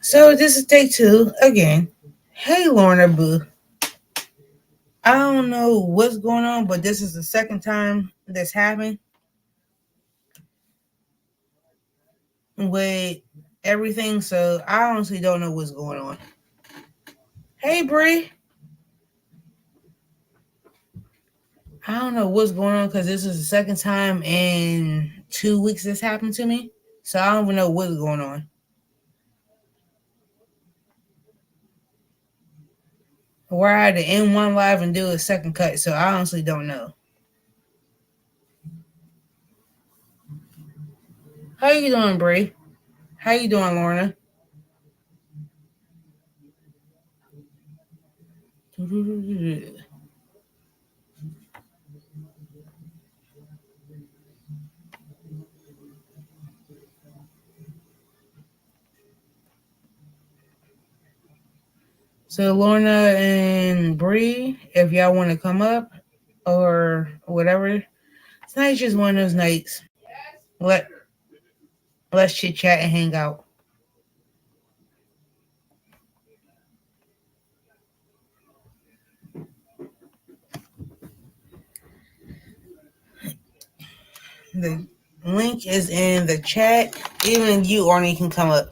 So this is take two again. Hey Lorna Boo. I don't know what's going on, but this is the second time this happened with everything, so I honestly don't know what's going on. Hey Bree. I don't know what's going on because this is the second time in 2 weeks this happened to me. So I don't even know what's going on. Where I had to end one live and do a second cut, so I honestly don't know. How you doing, Bree? How you doing, Lorna? So Lorna and Bree, if y'all want to come up or whatever, tonight's just one of those nights. Let let's chit chat and hang out. The link is in the chat. Even you, Arnie, can come up.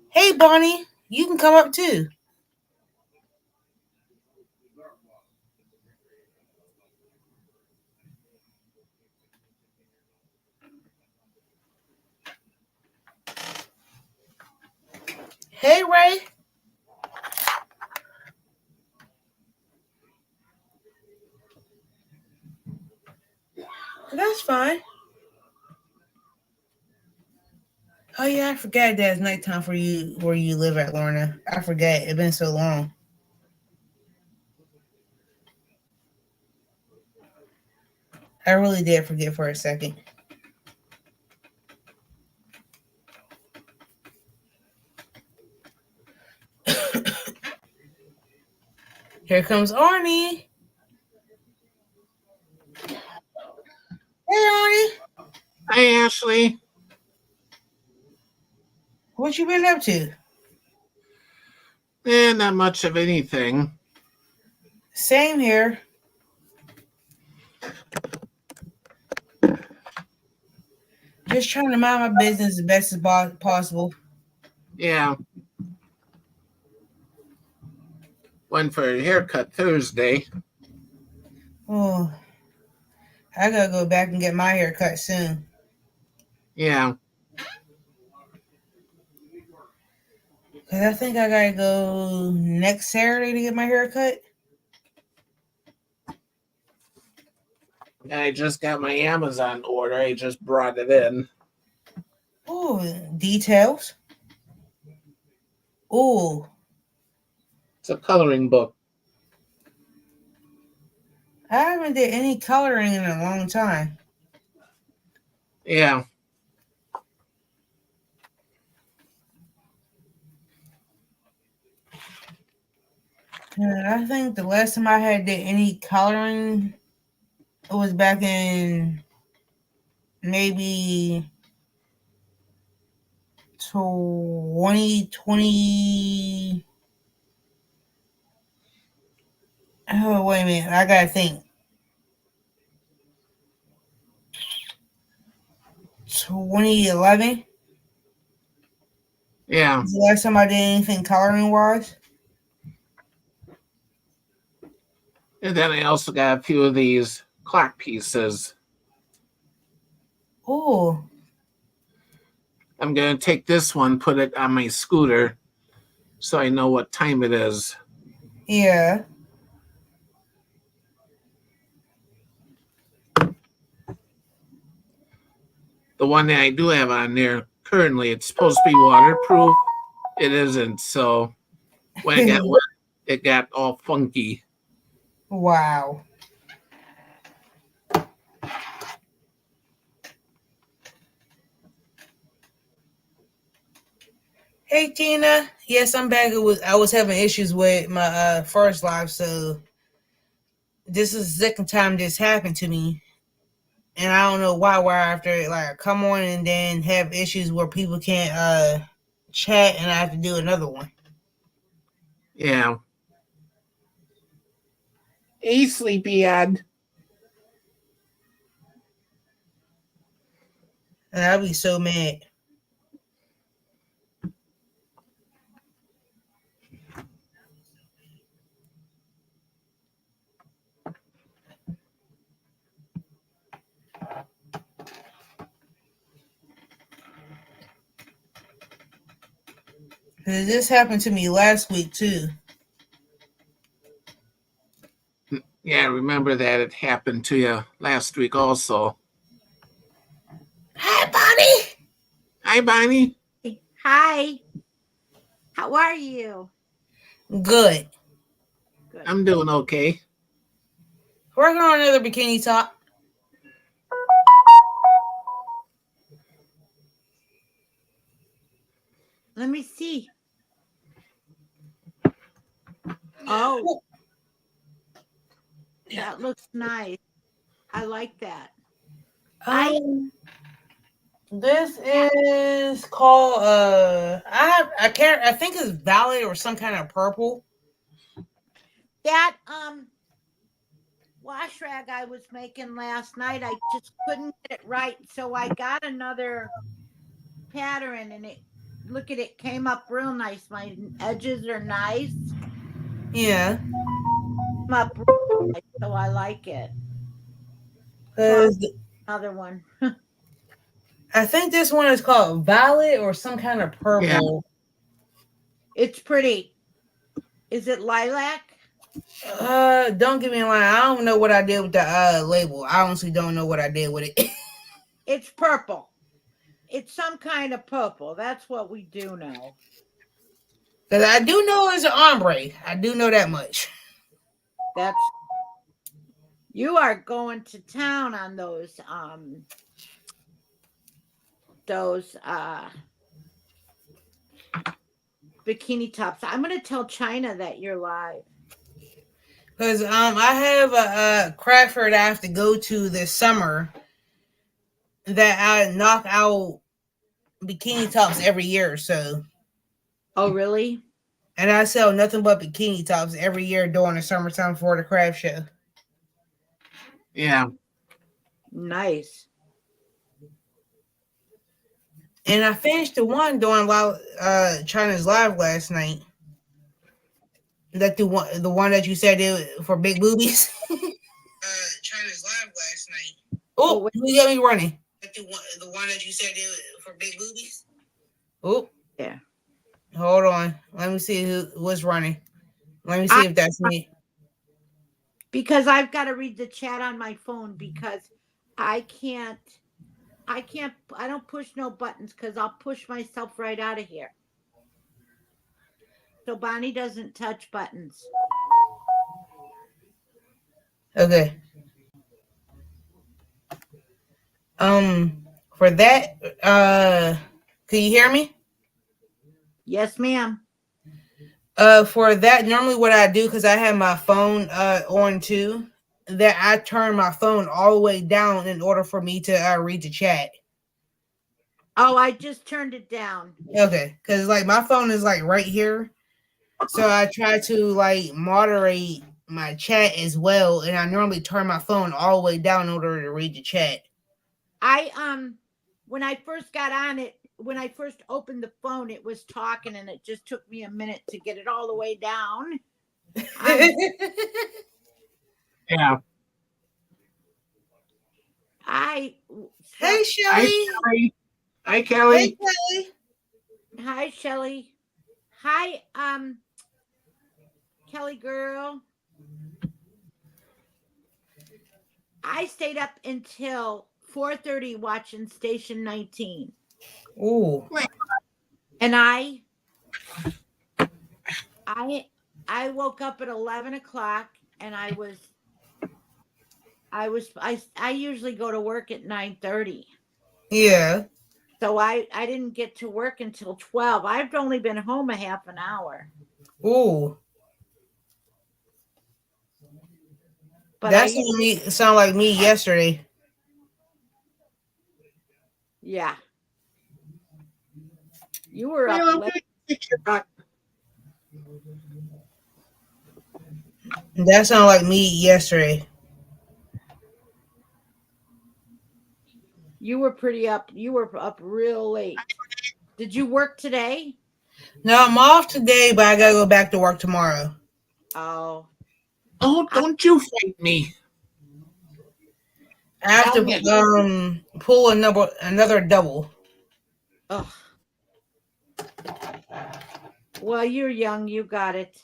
Hey, Bonnie, you can come up too. Hey, Ray. That's fine. Oh yeah, I forgot that it's nighttime for you where you live at, Lorna. I forget. It's been so long. I really did forget for a second. Here comes Arnie. Hey, Arnie. Hi, Ashley. What you been up to? Not much of anything. Same here. Just trying to mind my business as best as possible. Yeah, went for a haircut Thursday. Oh, I gotta go back and get my hair cut soon. Yeah, Cause I think I gotta go next Saturday to get my hair cut. I just got my Amazon order. I just brought it in. Oh, details. Oh, It's a coloring book. I haven't did any coloring in a long time. Yeah, I think the last time I had did any coloring was back in maybe 2020. Oh, wait a minute. I gotta think. 2011 yeah. was the last time I did anything coloring wise. And then I also got a few of these clock pieces. Oh, I'm going to take this one, put it on my scooter so I know what time it is. yeah. The one that I do have on there currently, it's supposed to be waterproof. It isn't. So when I got one, it got all funky. Wow. Hey Tina. Yes, I'm back. I was having issues with my first live, so this is the second time this happened to me. And I don't know why after like come on and then have issues where people can't chat and I have to do another one. Yeah. Hey, sleepyhead. And I'll be so mad. 'Cause this happened to me last week too. Yeah, remember that it happened to you last week also. Hi, Bonnie. Hi, Bonnie. Hi, how are you? Good. Good. I'm doing okay. Working on another bikini top. Let me see. Oh, that looks nice. I like that. I Um, this is called I can't I think it's violet or some kind of purple. that wash rag I was making last night, I just couldn't get it right, so I got another pattern, and it look at it came up real nice. My edges are nice. Yeah, Came up real nice, so I like it. So I'll because another one. I think this one is called violet or some kind of Yeah. purple. It's pretty. Is it lilac? Don't get me a line. I don't know what I did with the label. I honestly don't know what I did with it. It's purple. It's some kind of purple. That's what we do know. Because I do know it's an ombre. I do know that much. That's you are going to town on those bikini tops. I'm gonna tell China that you're live. Because I have a craft fair that I have to go to this summer that I knock out bikini tops every year or so. Oh, really? And I sell nothing but bikini tops every year during the summertime for the craft show. Yeah. Nice. And I finished the one during China's live last night. That the one that you said it for big boobies. China's live last night. Oh, Oh, wait, you got me running. The one that you said it for big boobies. Oh, yeah. hold on. Let me see who was running. Let me I see if that's me. because I've got to read the chat on my phone because I can't. I can't. I don't push no buttons because I'll push myself right out of here. So Bonnie doesn't touch buttons. Okay. For that, can you hear me? Yes, ma'am. For that, normally what I do because I have my phone on too, that I turn my phone all the way down in order for me to read the chat. Oh, I just turned it down. Okay, because like my phone is like right here, so I try to like moderate my chat as well, and I normally turn my phone all the way down in order to read the chat. I when I first got on it, when I first opened the phone, it was talking, and it just took me a minute to get it all the way down. I'm Yeah. I Hey so Hi, Shelly. Kelly. Hi, Hey Kelly. Kelly. hi Shelly. Hi Kelly girl. I stayed up until 4:30 watching Station 19. Ooh. And I I woke up at 11 o'clock, and I usually go to work at 9:30. Yeah. So I didn't get to work until 12. I've only been home a half an hour. Ooh. But That sound like me yesterday. yeah. You were up Well, late. okay. Fix your butt. That sounded like me yesterday. You were pretty up. You were up real late. Did you work today? No, I'm off today, but I gotta go back to work tomorrow. Oh, Oh, I, don't you fight me. I have Tell me. to pull another double. ugh. Well, you're young. You got it.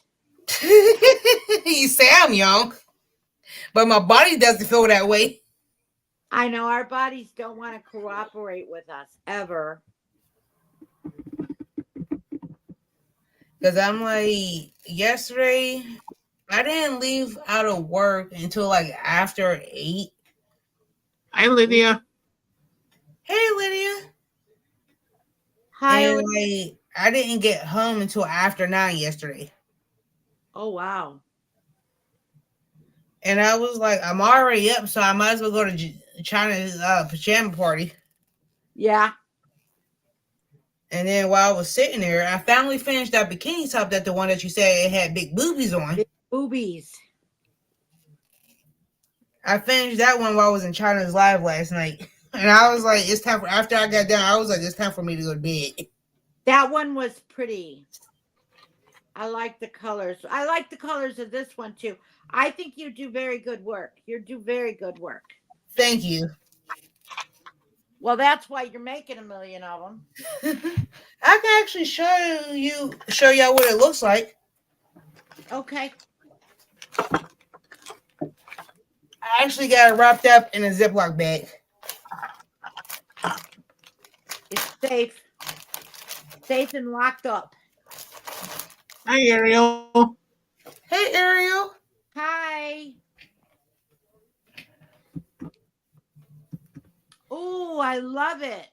You say I'm young, but my body doesn't feel that way. I know our bodies don't want to cooperate with us ever. Because I'm like, yesterday, I didn't leave out of work until like after 8. Hi, Lydia. Hey, Lydia. Hi. And like, I didn't get home until after 9 yesterday. Oh wow. And I was like, I'm already up, so I might as well go to China's pajama party. Yeah. And then while I was sitting there, I finally finished that bikini top, that the one that you said it had big boobies on. Big boobies. I finished that one while I was in China's live last night. And I was like, it's time for, after I got done, I was like, it's time for me to go to bed. That one was pretty. I like the colors. I like the colors of this one too. I think you do very good work. You do very good work. Thank you. Well, that's why you're making a million of them. I can actually show y'all what it looks like. Okay. I actually got it wrapped up in a Ziploc bag. It's safe. Safe and locked up. Hi, Ariel. Hey, Ariel. Hi. Oh, I love it.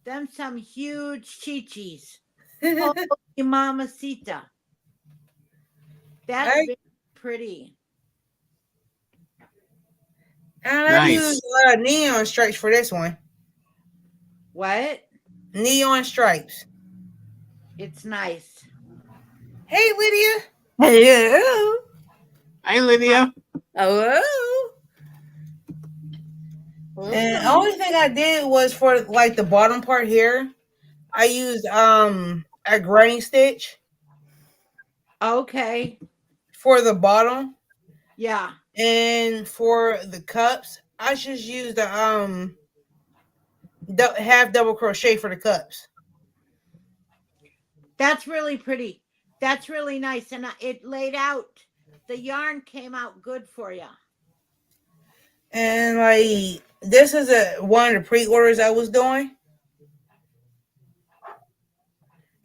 Them some huge chichis. Holy mamacita. That's very pretty. And I've Nice. used neon stripes for this one. What? Neon stripes. It's nice. Hey, Lydia. Hello. Hi, Lydia. Hello. And the only thing I did was for like the bottom part here, I used a granny stitch Okay. for the bottom, Yeah. and for the cups, I just used the half double crochet for the cups. That's really pretty. That's really nice. And it laid out. The yarn came out good for you. And like this is one of the pre-orders I was doing,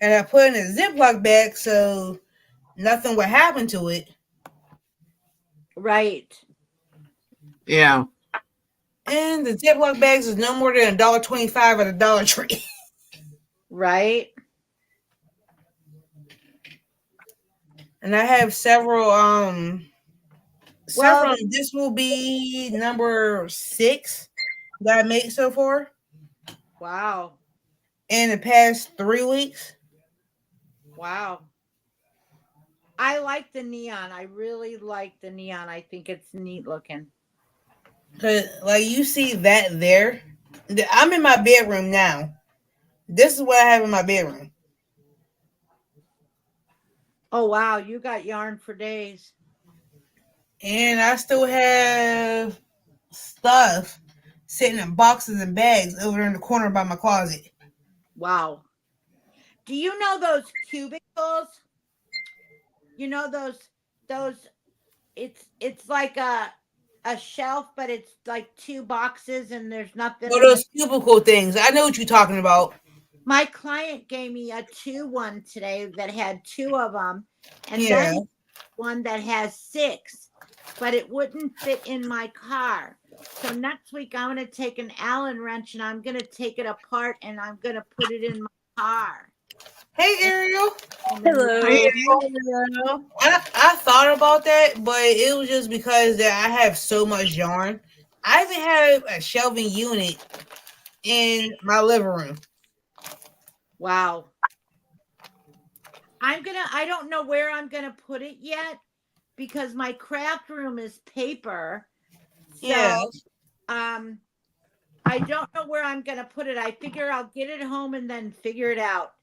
and I put it in a Ziploc bag so nothing would happen to it. Right. Yeah. And the Ziploc bags is no more than $1.25 at the Dollar Tree. Right. And I have several. Well, This will be number 6 that I made so far wow. in the past 3 weeks. Wow. I like the neon. I really like the neon. I think it's neat looking. Cause like you see that there, I'm in my bedroom now. This is what I have in my bedroom. Oh, wow. You got yarn for days. And I still have stuff sitting in boxes and bags over in the corner by my closet. Wow. Do you know those cubicles? You know those it's like a shelf, but it's like two boxes and there's nothing Oh, in the those cubicle things. I know what you're talking about. my client gave me a 2 one today that had 2 of them, and Yeah. then one that has 6, but it wouldn't fit in my car. So next week I'm going to take an Allen wrench and I'm going to take it apart and I'm going to put it in my car. Hey, Ariel. Hello. Hi, Hello. I thought about that, but it was just because that I have so much yarn. I even have a shelving unit in my living room. Wow. I don't know where I'm gonna put it yet because my craft room is paper. So Yes. um I don't know where I'm gonna put it. I figure I'll get it home and then figure it out.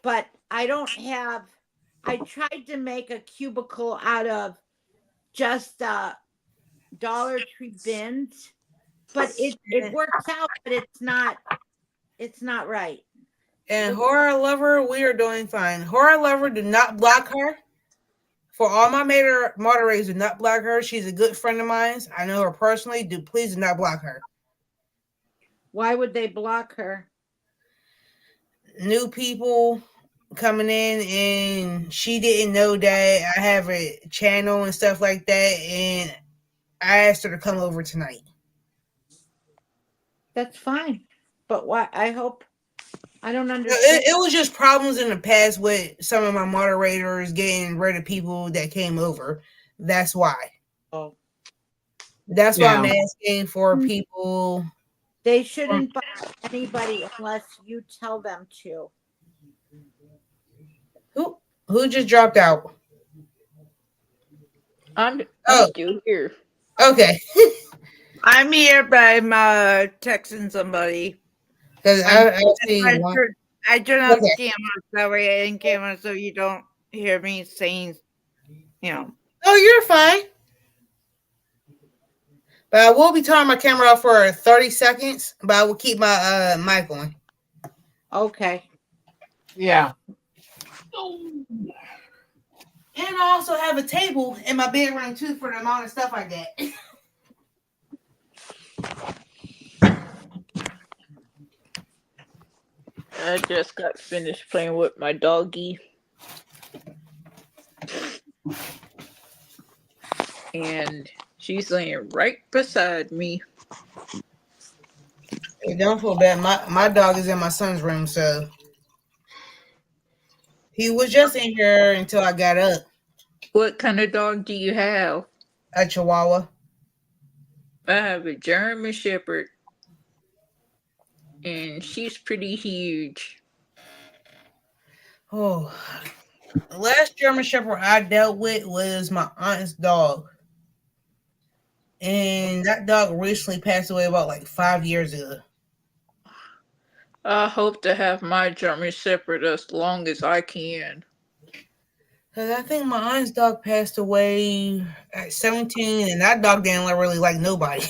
But I don't have I tried to make a cubicle out of just Dollar Tree bins, but it works out, but it's not right. And horror lover, we are doing fine. Horror lover, do not block her. For all my moderators, do not block her. She's a good friend of mine. I know her personally. Please do not block her. Why would they block her? New people coming in, and she didn't know that I have a channel and stuff like that, and I asked her to come over tonight. That's fine. But why I don't understand. It was just problems in the past with some of my moderators getting rid of people that came over. That's why. Oh. That's why I'm Yeah. asking for people. They shouldn't bother anybody unless you tell them to. Who just dropped out. I'm Oh, still here. okay. I'm here, but I'm texting somebody. Because I'm I see one. I turn off Okay. camera that way in camera so you don't hear me saying, you know. Oh, you're fine. But I will be turning my camera off for 30 seconds, but I will keep my mic on. Okay. Yeah. And I also have a table in my bedroom too for the amount of stuff I get. I just got finished playing with my doggy. And she's laying right beside me. Hey, don't feel bad. My dog is in my son's room, so he was just in here until I got up. What kind of dog do you have? A Chihuahua. I have a German Shepherd. And she's pretty huge. Oh, the last German Shepherd I dealt with was my aunt's dog, and that dog recently passed away about like 5 years ago. I hope to have my German Shepherd as long as I can. Cause I think my aunt's dog passed away at 17, and that dog didn't really like nobody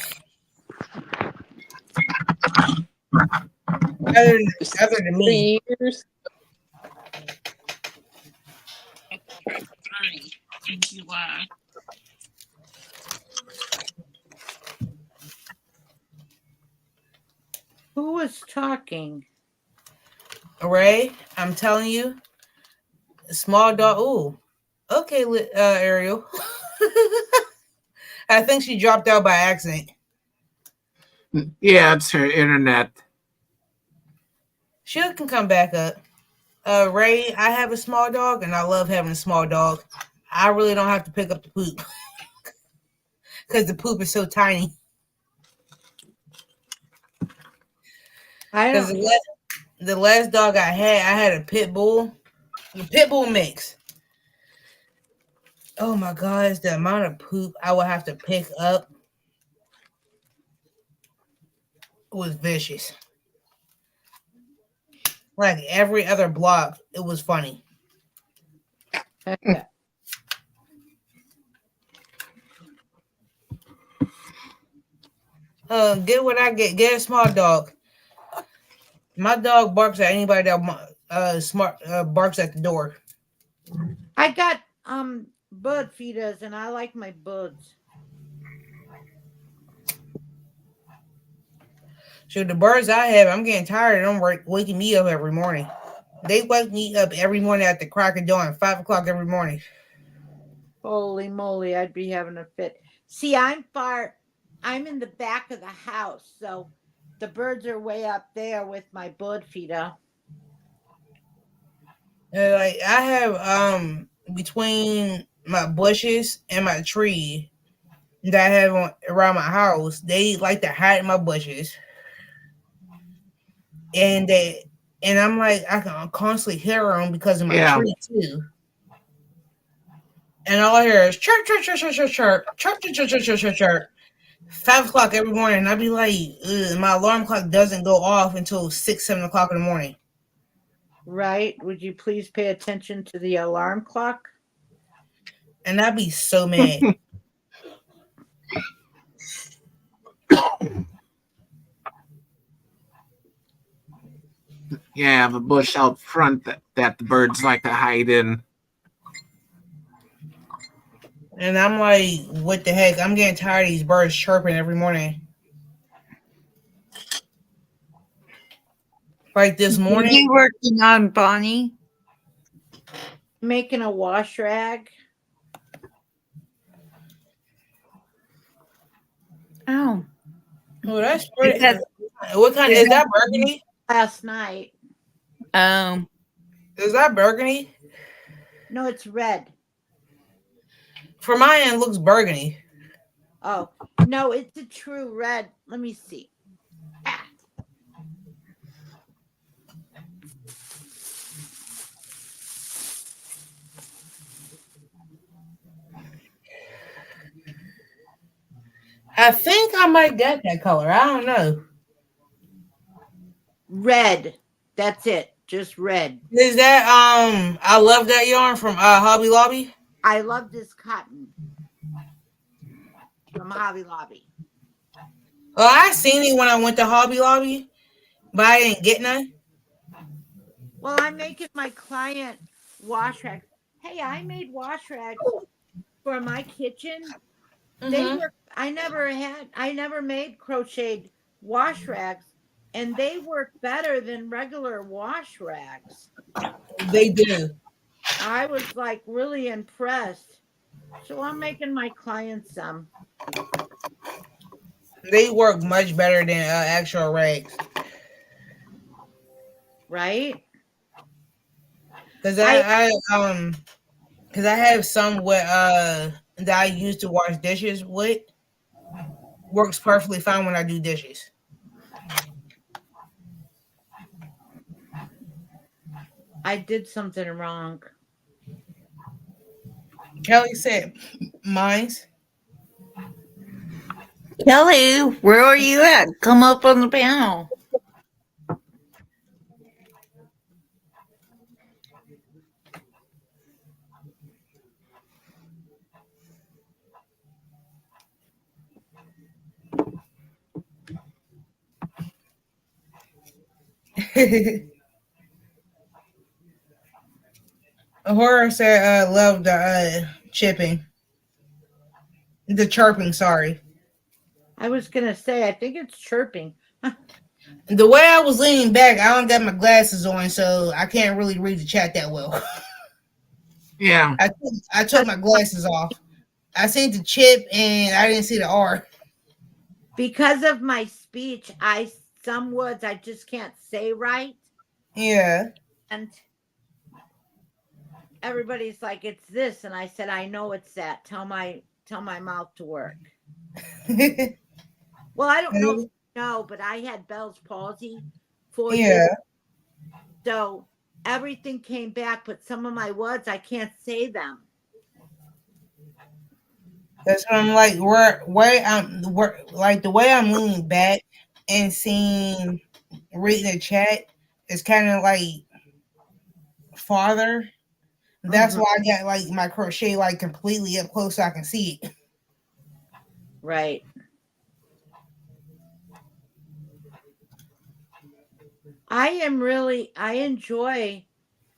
other than, other than me. 3 years. Who was talking? Ray, I'm telling you, small dog. Ooh, okay, Ariel. I think she dropped out by accident. Yeah, it's her internet. She can come back up. Ray, I have a small dog, and I love having a small dog. I really don't have to pick up the poop because the poop is so tiny. I Because don't the last dog I had a pit bull, a pit bull mix. Oh my gosh, the amount of poop I would have to pick up was vicious. Like every other block, it was funny. Get what I get. Get a small dog. My dog barks at anybody that barks at the door. I got bird feeders and I like my birds. So the birds I have, I'm getting tired of them waking me up every morning. They wake me up every morning at the crack of dawn, 5 o'clock every morning. Holy moly, I'd be having a fit. See, I'm in the back of the house, so the birds are way up there with my bird feeder. Like I have between my bushes and my tree that I have around my house, they like to hide in my bushes. And and I'm like, I can constantly hear them because of my Yeah. tree too. And all I hear is chirp, chirp, chirp, chirp, chirp, chirp, chirp, chirp, chirp, chirp, chirp, chirp, chirp. 5 o'clock every morning, and I'd be like, ugh, my alarm clock doesn't go off until 6, 7 o'clock in the morning. Right? Would you please pay attention to the alarm clock? And I'd be so mad. Yeah, I have a bush out front that the birds like to hide in. And I'm like, what the heck? I'm getting tired of these birds chirping every morning. Like this What are morning, you working on, Bonnie? Making a wash rag. Oh, oh, that's is pretty. that What kind is is that? that? Burgundy? Last night. Um, Is that burgundy? No, it's red. For my end, looks burgundy. Oh, no, it's a true red. Let me see. Ah, I think I might get that color. I don't know. red. That's it. Just red. Is that I love that yarn from Hobby Lobby. I love this cotton from Hobby Lobby. Well, I seen it when I went to Hobby Lobby, but I didn't get none. Well, I'm making my client wash rags. Hey, I made wash rags for my kitchen. They Mm-hmm. work. I never made crocheted wash rags, and they work better than regular wash rags. They do. I was like really impressed. So I'm making my clients some, They work much better than actual rags. right? Cause I cause I have some with that I use to wash dishes with. Works perfectly fine when I do dishes. I did something wrong. Kelly said, "Mine's." Kelly, where are you at? Come up on the panel. Horror said, "Love the chipping, the chirping." Sorry, I was gonna say I think it's chirping. the way I was leaning back, I don't got my glasses on, so I can't really read the chat that well. Yeah. I took my glasses off. I seen the chip and I didn't see the R. Because of my speech, I some words I just can't say right, Yeah. and everybody's like, "It's this," and I said, "I know it's that. Tell my mouth to work." Well, I don't know if you know, but I had Bell's palsy 4 years, Yeah. so everything came back, but some of my words I can't say them. That's what I'm like. Where like the way I'm leaning back and seeing reading the chat is kind of like farther. That's Mhm. why I got like my crochet like completely up close so I can see it. Right. I enjoy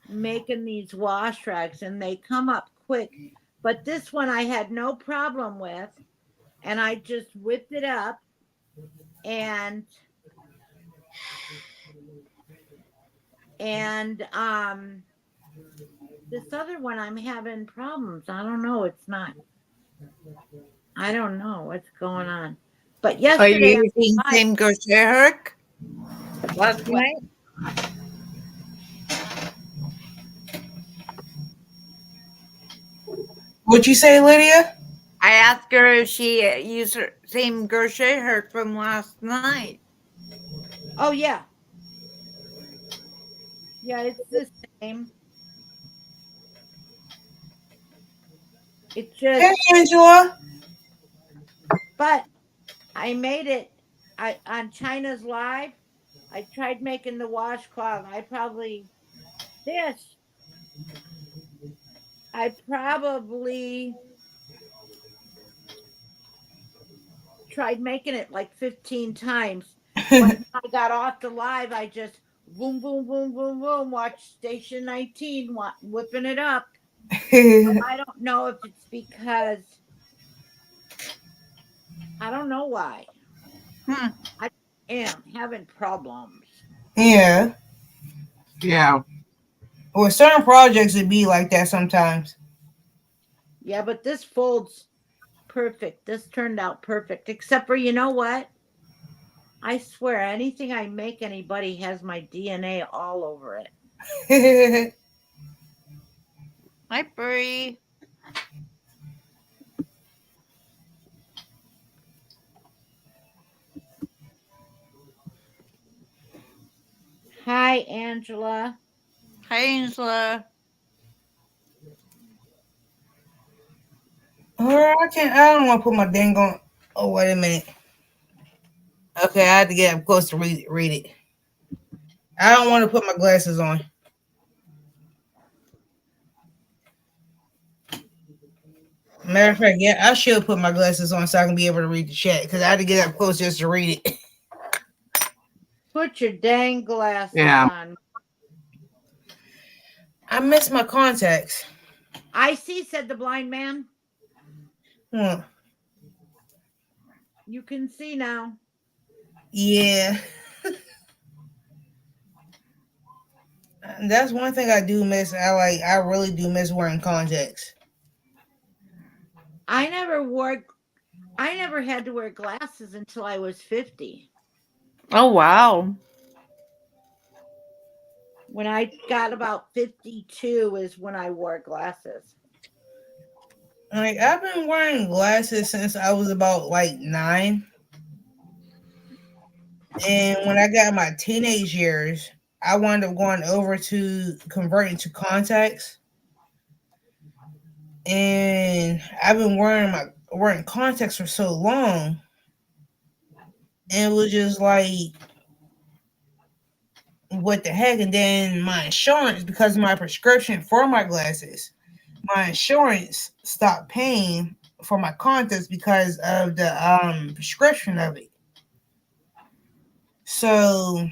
making these wash rags and they come up quick. But this one I had no problem with, and I just whipped it up, and and this other one I'm having problems. I don't know, it's not. I don't know what's going on. But Are yesterday you using I same crochet hook last what night? What you say, Lydia? I asked her if she used her same crochet hook from last night. oh yeah. Yeah, it's the same. It Hey, just, Angela. but I made it. I on China's Live. I tried making the washcloth. This. I probably tried making it like 15 times. But when I got off the live, I just boom, boom, boom, boom, boom, watch Station 19, whipping it up. I don't know if it's because I don't know why. Hmm. I am having problems. Yeah. Yeah. Well, certain projects would be like that sometimes. Yeah, but this folds perfect. This turned out perfect. Except for, you know what? I swear, anything I make anybody has my DNA all over it. Hi, Bree. Hi, Angela. Hi, Angela. I can't. I don't want to put my dang on. Oh, wait a minute. Okay, I had to get up close to read it. I don't want to put my glasses on. Matter of fact, yeah, I should put my glasses on so I can be able to read the chat because I had to get up close just to read it. Put your dang glasses Yeah. on. I miss my contacts. I see, said the blind man. Hmm. You can see now. Yeah, that's one thing I do miss. I really do miss wearing contacts. I never wore I never had to wear glasses until I was 50. Oh, wow. When I got about 52 is when I wore glasses. Like I've been wearing glasses since I was about like 9, and when I got my teenage years, I wound up going over to converting to contacts, and I've been wearing contacts for so long, and it was just like what the heck. And then my insurance, because of my prescription for my glasses, my insurance stopped paying for my contacts because of the prescription of it. So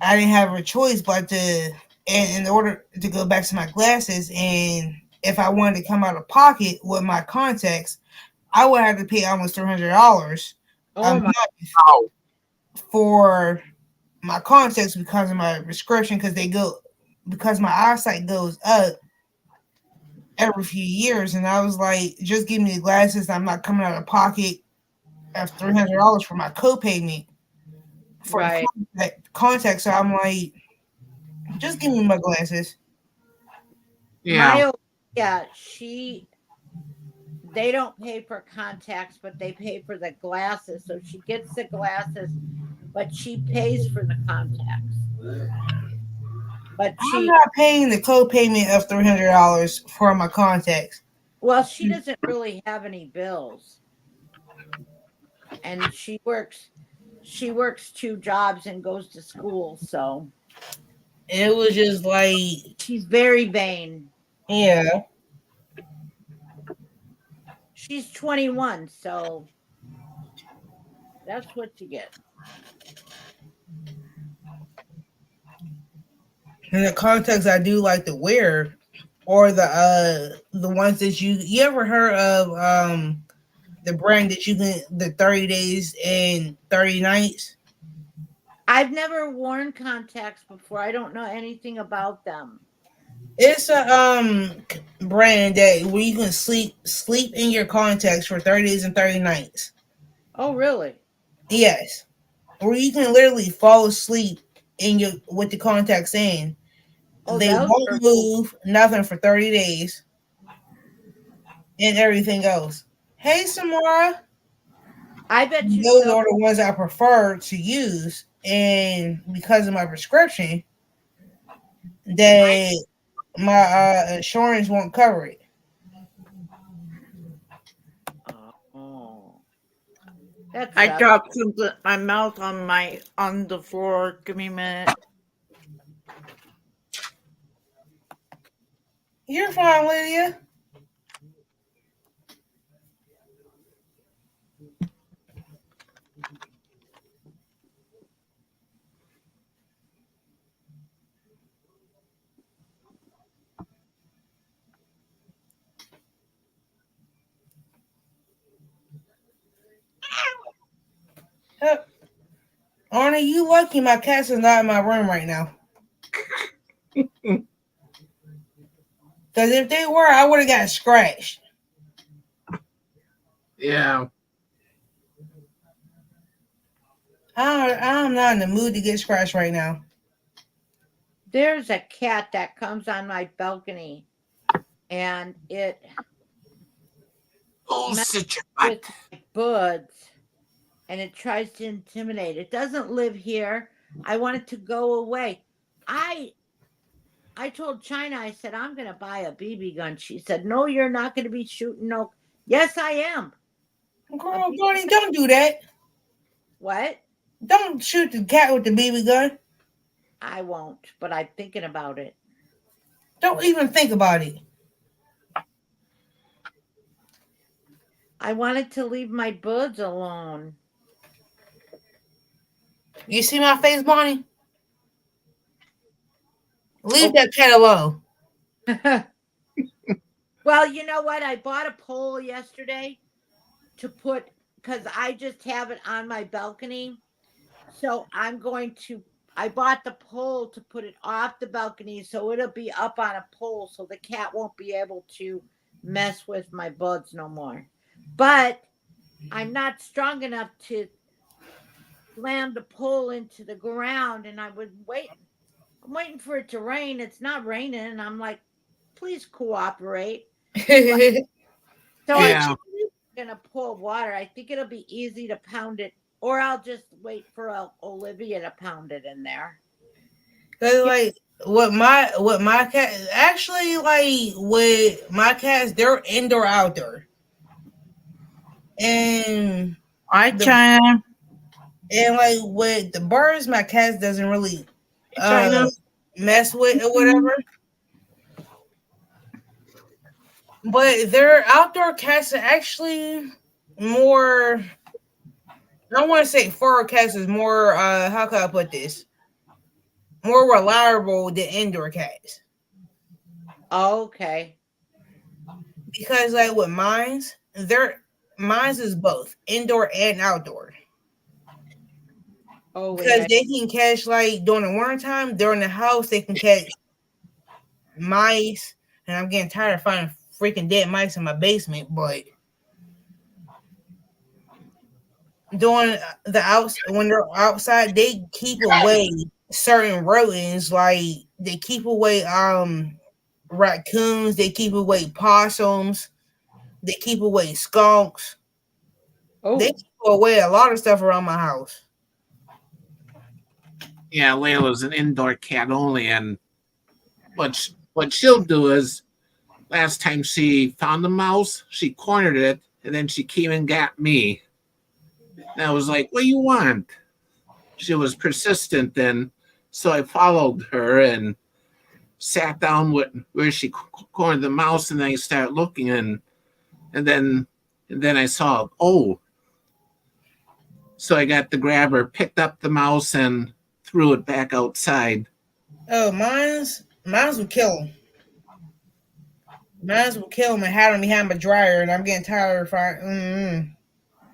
I didn't have a choice but to, and in order to go back to my glasses, and if I wanted to come out of pocket with my contacts, I would have to pay almost $300 a Oh my. month Oh, for my contacts because of my prescription, because my eyesight goes up every few years, and I was like, just give me the glasses. I'm not coming out of pocket of $300 for my copayment for the Right. contact. So I'm like, just give me my glasses. yeah. My yeah, they don't pay for contacts, but they pay for the glasses. So she gets the glasses, but she pays for the contacts. But I'm she, not paying the copayment of $300 for my contacts. well, she doesn't really have any bills, and she works two jobs and goes to school, so It was just like, she's very vain. yeah. She's 21, so that's what you get. And the contacts I do like to wear, or the ones that you ever heard of the brand that you can, the 30 days and 30 nights. I've never worn contacts before. I don't know anything about them. It's a brand that where you can sleep in your contacts for 30 days and 30 nights. Oh, really? Yes. Where you can literally fall asleep in your with the contacts in. Oh, They those won't are. move nothing for 30 days and everything else. Hey Samara. I bet you Those those. are the ones I prefer to use, and because of my prescription, that my insurance won't cover it. Oh, that I sucks. dropped something, my mouth on the floor. Give me a minute. You're fine, Lydia. Yep. Arnie, you lucky my cats is not in my room right now. Because if they were, I would have got scratched. Yeah. I'm not in the mood to get scratched right now. There's a cat that comes on my balcony, and it Oh, messes sit your with butt. my buds, and it tries to intimidate. It doesn't live here. I want it to go away. I told China, I said, I'm going to buy a BB gun. She said, no, you're not going to be shooting no. Yes, I am. Girl, Bonnie, don't do that. What? Don't shoot the cat with the BB gun. I won't, but I'm thinking about it. Don't even think about it. I wanted to leave my buds alone. You see my face, Bonnie? Leave Okay. that cat alone. Well, you know what? I bought a pole yesterday to put, because I just have it on my balcony. So I bought the pole to put it off the balcony so it'll be up on a pole so the cat won't be able to mess with my buds no more. But I'm not strong enough to slam the pole into the ground, and I'm waiting for it to rain. It's not raining, and I'm like, please cooperate. But so I'm Yeah. gonna pour water. I think it'll be easy to pound it, or I'll just wait for Olivia to pound it in there. Cause like what my cat actually like with my cats, they're indoor outdoor. And Hi, the China. and like with the birds, my cats doesn't really Hey, uh China. mess with or whatever. But their outdoor cats are actually more. I want to say fur cats is more. How can I put this? More reliable than indoor cats Okay. because like with mines is both indoor and outdoor. Oh Because yeah. they can catch like during the winter time during the house they can catch mice, and I'm getting tired of finding freaking dead mice in my basement. But during the outs when they're outside, they keep away certain rodents. Like they keep away raccoons, they keep away possums, they keep away skunks. They Oh. keep away a lot of stuff around my house. Yeah, Layla's an indoor cat only, and what she'll do is last time she found a mouse, she cornered it, and then she came and got me. And I was like, "What do you want?" She was persistent, and so I followed her and sat down with where she cornered the mouse, and then I started looking, and then and then I saw, oh, so I got the grabber, picked up the mouse, and threw it back outside. Oh, mine's will kill them. Mine's will kill them and have them behind my dryer, and I'm getting tired of finding.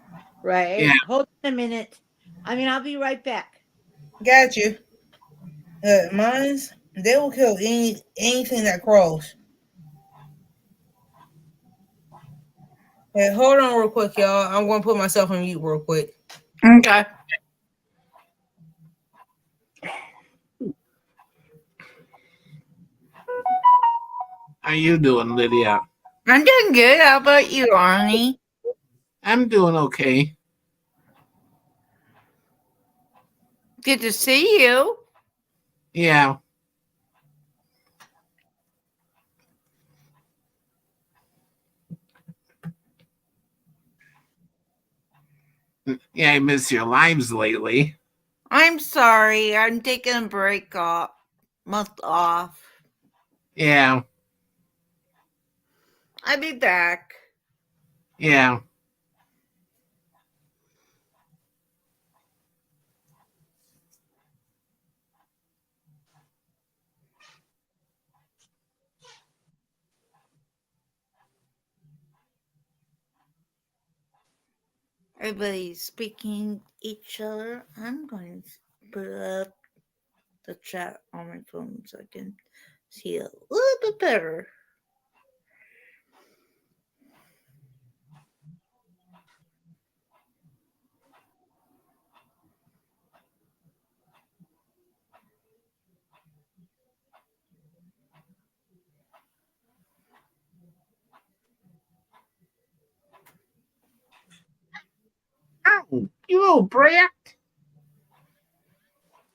Yeah, Right. Hold on a minute. I'll be right back. Got you. Mine's they will kill anything that crawls. Hey, hold on real quick, y'all. I'm gonna put myself on mute real quick. Okay. how you doing, Lydia? I'm doing good. How about you, Arnie? I'm doing okay. Good to see you. Yeah, Yeah, I miss your lives lately. I'm sorry. I'm taking a month off. Yeah, I'll be back. yeah. Everybody's speaking each other. I'm going to put up the chat on my phone so I can see a little bit better. Ow, you little brat.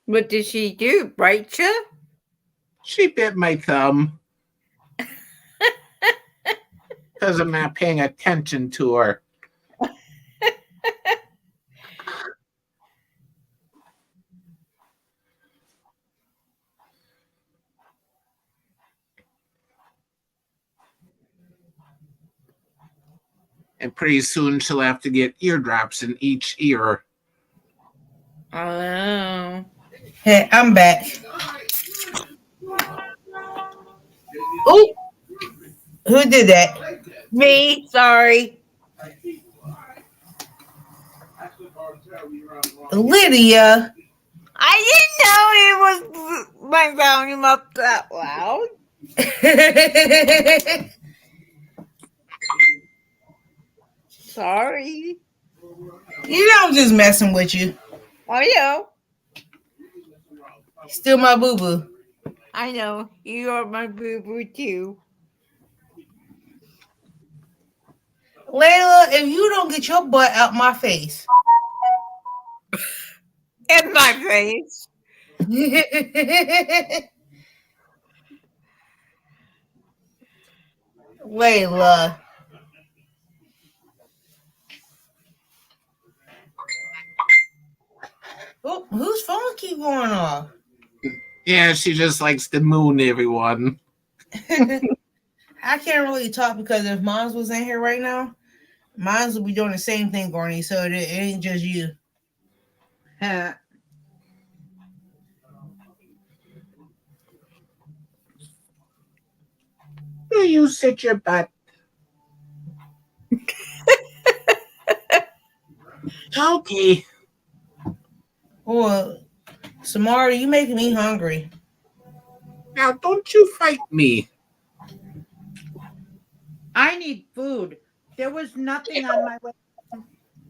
What did she do? Bite you? She bit my thumb because I'm not paying attention to her. And pretty soon she'll have to get eardrops in each ear. Oh. Hey, I'm back. Oh, who did that? Me, sorry. Lydia. I didn't know it was my volume up that loud. Sorry. You know I'm just messing with you. I know. Still my boo boo. I know. You are my boo boo too. Layla, if you don't get your butt out my face. In my face. Layla. Oh, whose phone keep going off? Yeah, she just likes to moon everyone. I can't really talk because if Mons was in here right now, Mons would be doing the same thing, Gorney. So it ain't just you. Will you sit your butt? Okay. Well, Samara, you making me hungry. Now don't you fight me. I need food. There was nothing on my way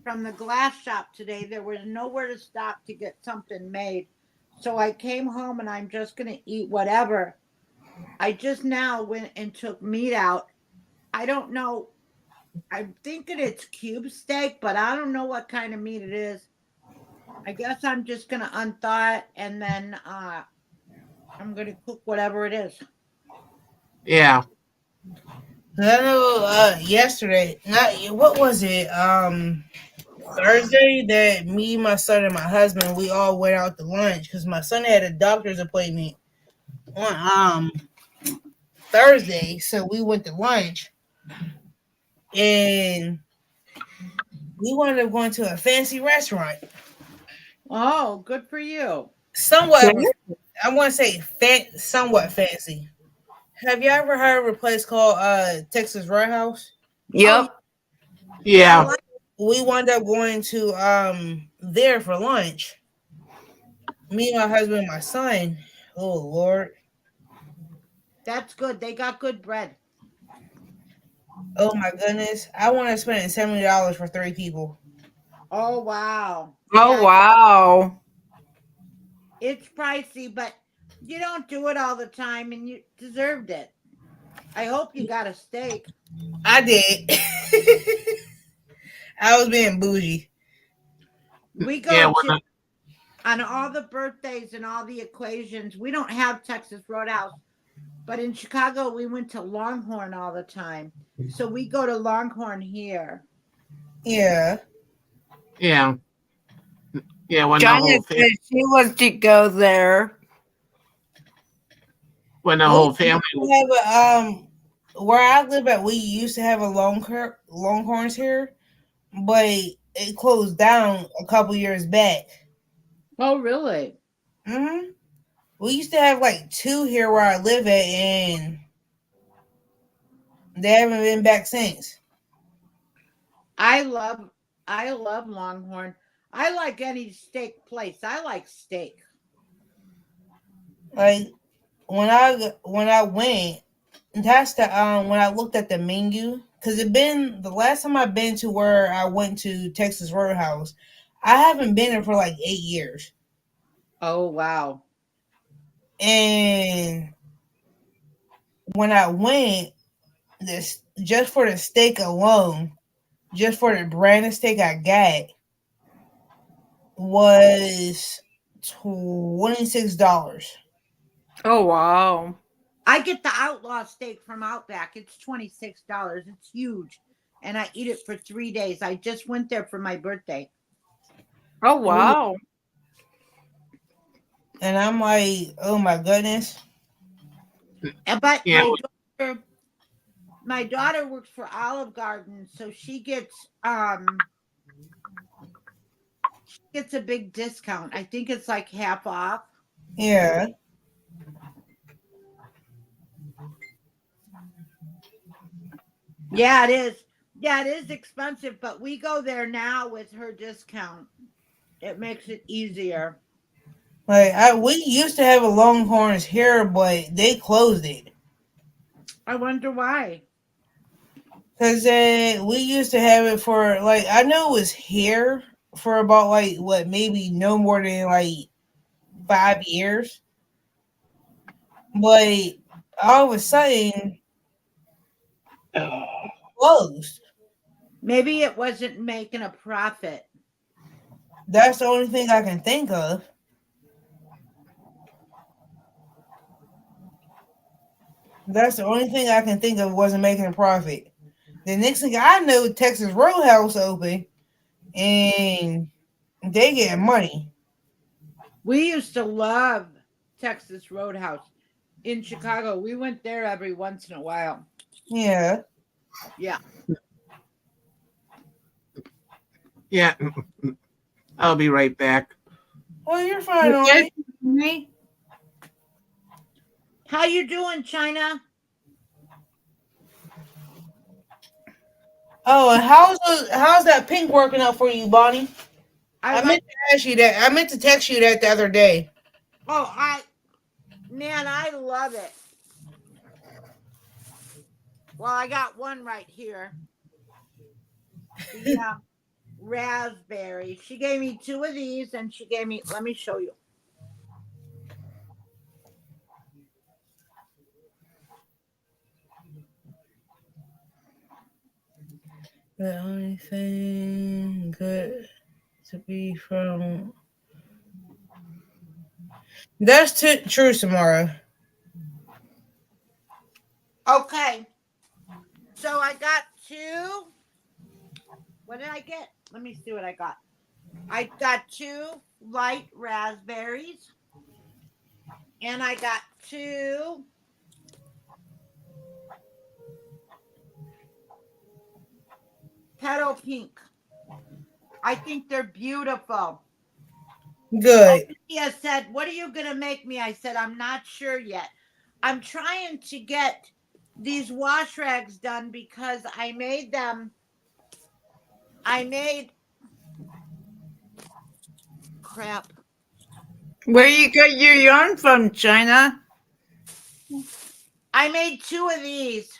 from the glass shop today. There was nowhere to stop to get something made. So I came home and I'm just going to eat whatever. I just now went and took meat out. I don't know. I'm thinking it's cube steak, but I don't know what kind of meat it is. I guess I'm just going to unthaw it and then I'm going to cook whatever it is. Yeah. I know yesterday, not what was it? Thursday that me, my son, and my husband we all went out to lunch because my son had a doctor's appointment on Thursday, so we went to lunch and we wound up going to a fancy restaurant. Oh, good for you. Somewhat, I want to say somewhat fancy. Have you ever heard of a place called Texas Roadhouse? Oh, Yep. I Yeah. like We wound up going to there for lunch. Me, my husband, and my son. Oh Lord. that's good. They got good bread. Oh my goodness. I want to spend $70 for 3 people. Oh, wow. Oh, Yeah, wow. it's pricey, but you don't do it all the time and you deserved it. I hope you got a steak. I did. I was being bougie. We Yeah. go to on all the birthdays and all the equations. We don't have Texas Roadhouse, but in Chicago we went to Longhorn all the time. So we go to Longhorn here. Yeah. Yeah, yeah. When the China whole said she wants to go there. We family. used to have where I live at. We used to have a Longhorns here, but it closed down a couple years back. Oh, really? Hmm. We used to have like two here where I live at, and they haven't been back since. I love I love Longhorn. I like any steak place. I like steak. Like when I went, that's the when I looked at the menu, because it been the last time I've been to where I went to Texas Roadhouse. I haven't been there for like 8 years, Oh, wow. and when I went, this just for the steak alone, just for the brand of steak I got was $26. Oh wow. I get the outlaw steak from Outback. It's $26. It's huge. And I eat it for 3 days. I just went there for my birthday. Oh Oh yeah, wow. and I'm like, oh my goodness, But Yeah, my daughter works for Olive Garden, so she gets a big discount. I think it's like half off. yeah. Yeah, it is. Yeah, it is expensive, but we go there now with her discount. It makes it easier. We used to have a Longhorns here, but they closed it. I wonder why. Cause we used to have it for like I know it was here for about like what maybe no more than like 5 years, but all of a sudden closed. Maybe it wasn't making a profit. That's the only thing I can think of. That's the only thing I can think of wasn't making a profit. The next thing I know, Texas Roadhouse open and they get money. We used to love Texas Roadhouse in Chicago. We went there every once in a while. Yeah. Yeah. yeah. I'll be right back. Well, you're fine, Yes, Arnie. me. How you doing, China? Oh, and how's that pink working out for you, Bonnie? I I meant like. to ask you that. I meant to text you that the other day. Oh, man, I love it. Well, I got one right here. The raspberry. She gave me two of these, and she gave me. Let me show you. The only thing good to be from that's true, Samara. Okay, so I got two. What did I get? Let me see what I got. I got two light raspberries, and I got two petal pink. I think they're beautiful. Good. Olivia said, "What are you going to make me?" I said, "I'm not sure yet. I'm trying to get these wash rags done because I made them. I made crap. Where you got your yarn from, China? I made two of these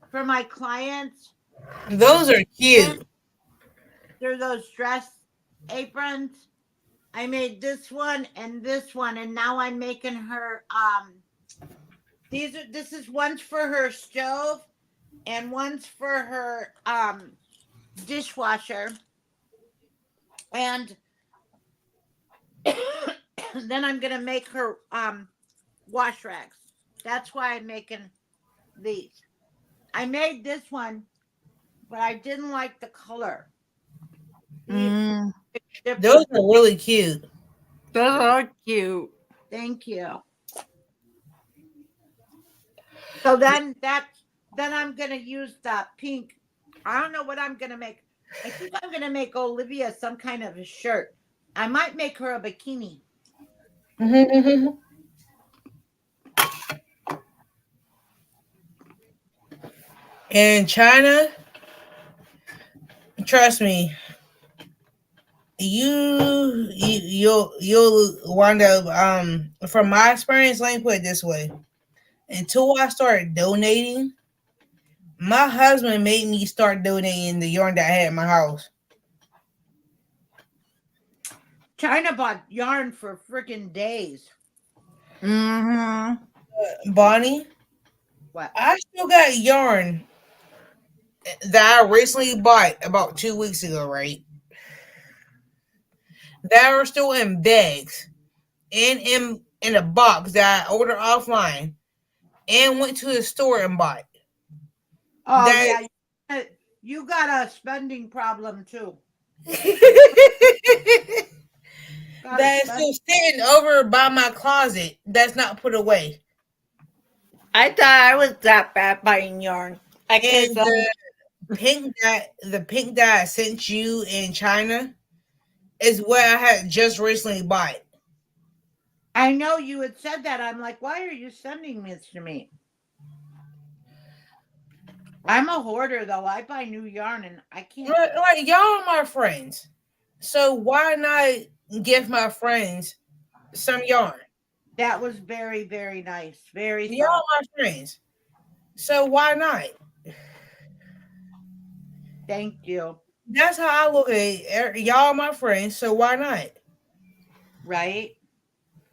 for my clients. Those are Then cute. they're those dress aprons. I made this one and this one, and now I'm making her this is one's for her stove and one's for her dishwasher. And then I'm gonna make her wash rags. That's why I'm making these. I made this one, but I didn't like the color. See, Mm. ship Those with. are really cute. Those are cute. Thank you. So then I'm gonna use the pink. I don't know what I'm gonna make. I think I'm gonna make Olivia some kind of a shirt. I might make her a bikini. In China, trust me, you'll wind up from my experience, let me put it this way. Until I started donating, my husband made me start donating the yarn that I had in my house. China bought yarn for freaking days. Mm-hmm. Bonnie, What? I still got yarn that I recently bought about 2 weeks ago, right? That are still in bags and in a box that I ordered offline and went to the store and bought. Oh That yeah, you got a spending problem too. Got a that's spend. still sitting over by my closet. That's not put away. I thought I was that bad buying yarn. I guess And the pink that I sent you in China is what I had just recently bought. I know you had said that. I'm like, why are you sending this to me? I'm a hoarder though. I buy new yarn and I can't. Like y'all are my friends, so why not give my friends some yarn? That was very, very nice. Very Y'all thoughtful. are my friends, so why not? Thank you. That's how I look at it. Y'all are my friends, so why not? Right?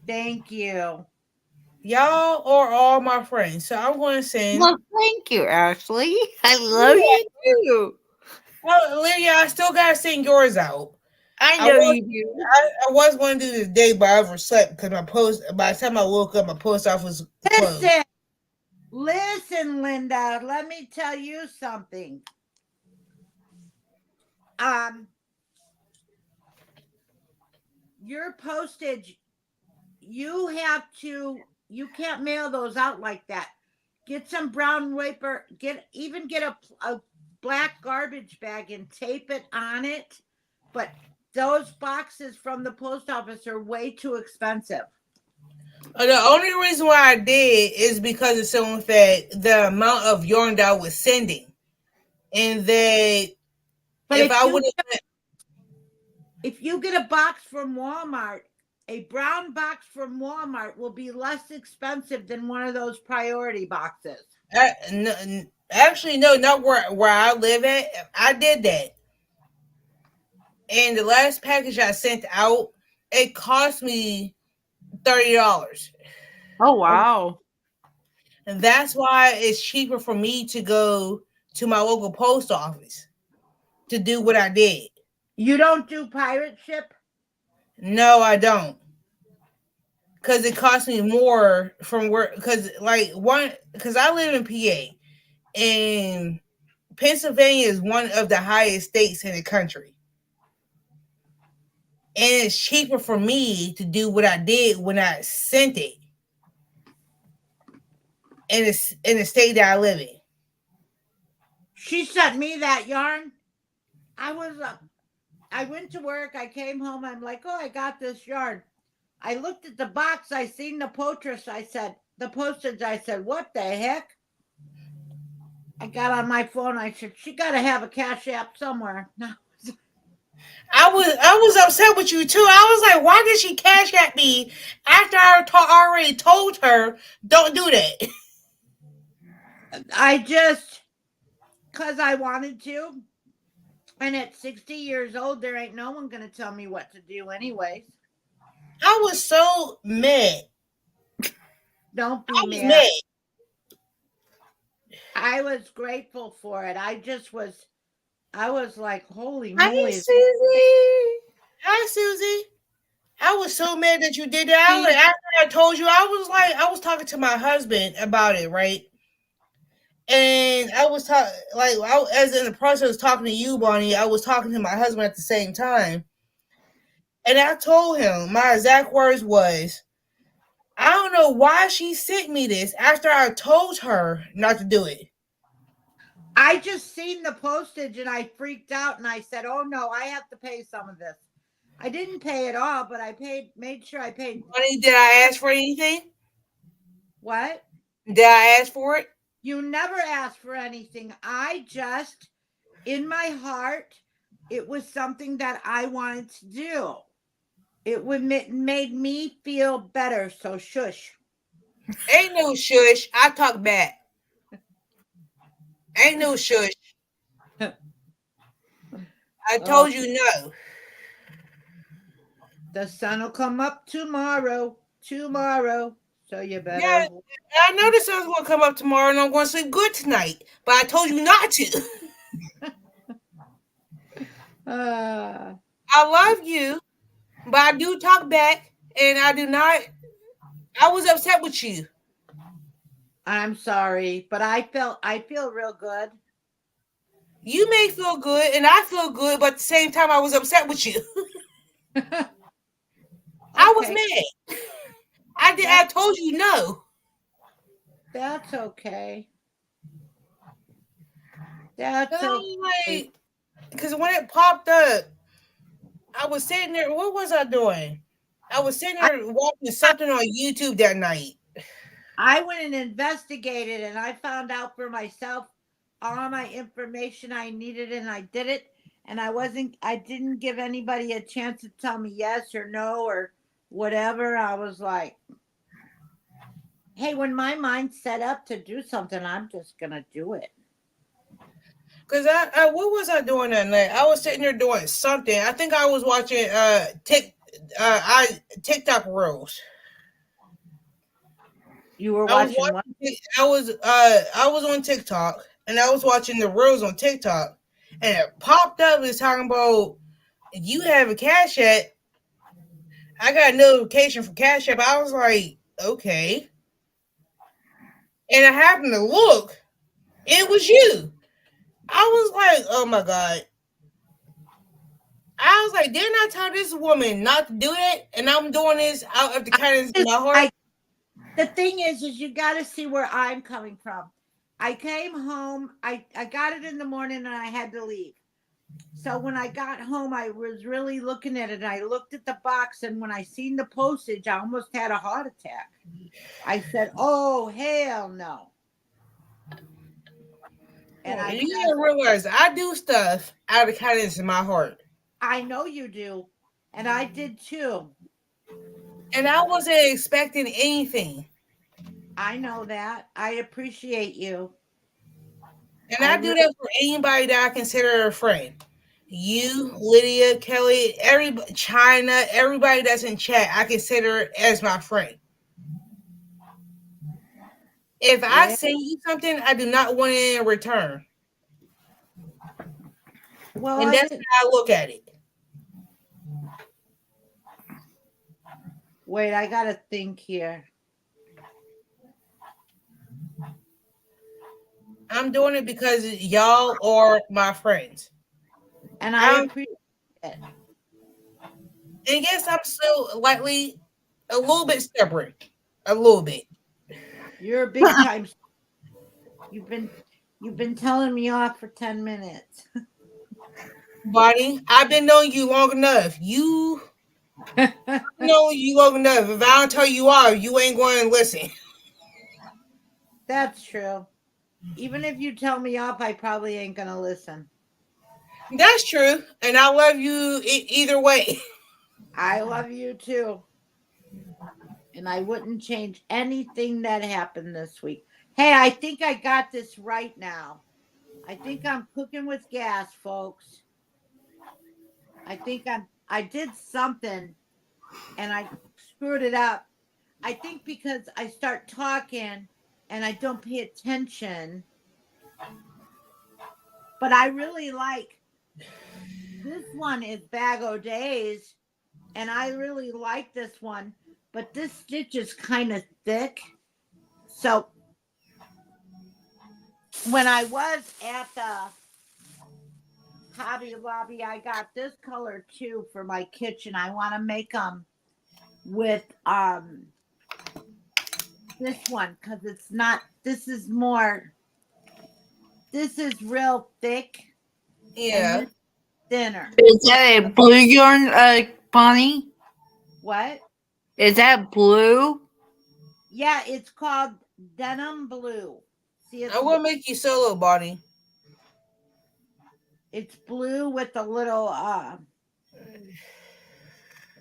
Thank you. Y'all are all my friends, so I'm going to send. well, thank you, Ashley. I love Yeah, you too. well, Lydia, I still gotta send yours out. I I know was you do. I was going to do this day, but I overslept because my post. By the time I woke up, my post office was closed. Listen, listen, Linda. Let me tell you something. Um, your postage, you have to. You can't mail those out like that. Get some brown paper. Get a black garbage bag and tape it on it. But those boxes from the post office are way too expensive. The only reason why I did is because of someone that the amount of yarn that I was sending, and that But if I would have, if you get a box from Walmart, a brown box from Walmart will be less expensive than one of those priority boxes. actually no, not where I live at. I did that, and the last package I sent out, it cost me $30. Oh Oh, wow. And that's why it's cheaper for me to go to my local post office to do what I did. you don't do pirate ship? No, I don't. Because it costs me more from where, because I live in PA, and Pennsylvania is one of the highest states in the country. And it's cheaper for me to do what I did when I sent it in the state that I live in. She sent me that yarn. I was I went to work. I came home. I'm like, oh, I got this yarn. I looked at the box. I seen the postage. I said, what the heck? I got on my phone. I said, she got to have a cash app somewhere. No. I was upset with you too. I was like, why did she cash at me after already told her don't do that? I just, because I wanted to. And at 60 years old, there ain't no one going to tell me what to do, anyways. I was so mad. Don't I be was mad. mad. I was grateful for it. I was like, holy Hi, moly. Susie. Hi, Susie. I was so mad that you did that. See, After I told you, I was talking to my husband about it, right? And I was talking, as in the process of talking to you, Bonnie, I was talking to my husband at the same time. And I told him my exact words was, I don't know why she sent me this after I told her not to do it. I just seen the postage and I freaked out and I said, "Oh no, I have to pay some of this." I didn't pay it all, but I made sure I paid. Honey, did I ask for anything? What? Did I ask for it? You never asked for anything. I just, in my heart, it was something that I wanted to do. It would made me feel better. So shush. Ain't no shush. I talk back. Ain't no shush. I Oh, told you no. the sun will come up tomorrow. Tomorrow. So you Yeah, better. I know the sun's gonna come up tomorrow and I'm gonna sleep good tonight. But I told you not to. Uh, I love you, but I do talk back and I do not. I was upset with you. I'm sorry, but I feel real good. You may feel good and I feel good, but at the same time I was upset with you. I was Okay, mad. I did. I that told you no. that's okay. That's I'm okay. like, because when it popped up, I was sitting there. What was I doing? I was sitting I there watching something on YouTube that night. I went and investigated and I found out for myself all my information I needed and I did it and I didn't give anybody a chance to tell me yes or no or whatever. I was like, hey, when my mind's set up to do something, I'm just gonna do it. Cause what was I doing that night? I was sitting there doing something. I think I was watching TikTok reels. You were I was watching what? watching. I was on TikTok and I was watching the reels on TikTok, and it popped up. It's talking about you have a Cash App. I got a notification from Cash App. I was like, okay, and I happened to look. It was you. I was like, oh my god. I was like, didn't I tell this woman not to do that? And I'm doing this out of the kindness of my heart. I the thing is you got to see where I'm coming from. I came home. I got it in the morning and I had to leave. So when I got home, I was really looking at it. And I looked at the box, and when I seen the postage, I almost had a heart attack. I said, "Oh hell no!" And Oh, I you just, gotta realize I do stuff out of the kindness of my heart. I know you do, and I did too. And I wasn't expecting anything. I know that. I appreciate you. And I I do really, that for anybody that I consider a friend. You, Lydia, Kelly, everybody, China, everybody that's in chat, I consider as my friend. If I yeah. send you something, I do not want it in return. Well, And I that's didn't. how I look at it. Wait, I gotta think here. I'm doing it because y'all are my friends. And I I'm, appreciate it. and yes, I'm still lightly, a little bit stubborn. A little bit. You're a big time. You've been you've been telling me off for 10 minutes. Bonnie, I've been knowing you long enough. You know you long enough. If I don't tell you off, you ain't going to listen. That's true. Even if you tell me off, I probably ain't gonna listen. That's true. And I love you either way. I love you too. And I wouldn't change anything that happened this week. Hey, I think I got this right now. I think I'm cooking with gas, folks. I did something and I screwed it up. I think because I start talking and I don't pay attention, but I really like this one is Bag O Days, and I really like this one, but this stitch is kind of thick. So when I was at the Hobby Lobby, I got this color too for my kitchen. I want to make them with this one because it's not. This is more. This is real thick, and Yeah. this is thinner. Is that a blue yarn, Bonnie? What? Is that blue? Yeah, it's called denim blue. See, I'm gonna make you solo, body. it's blue with a little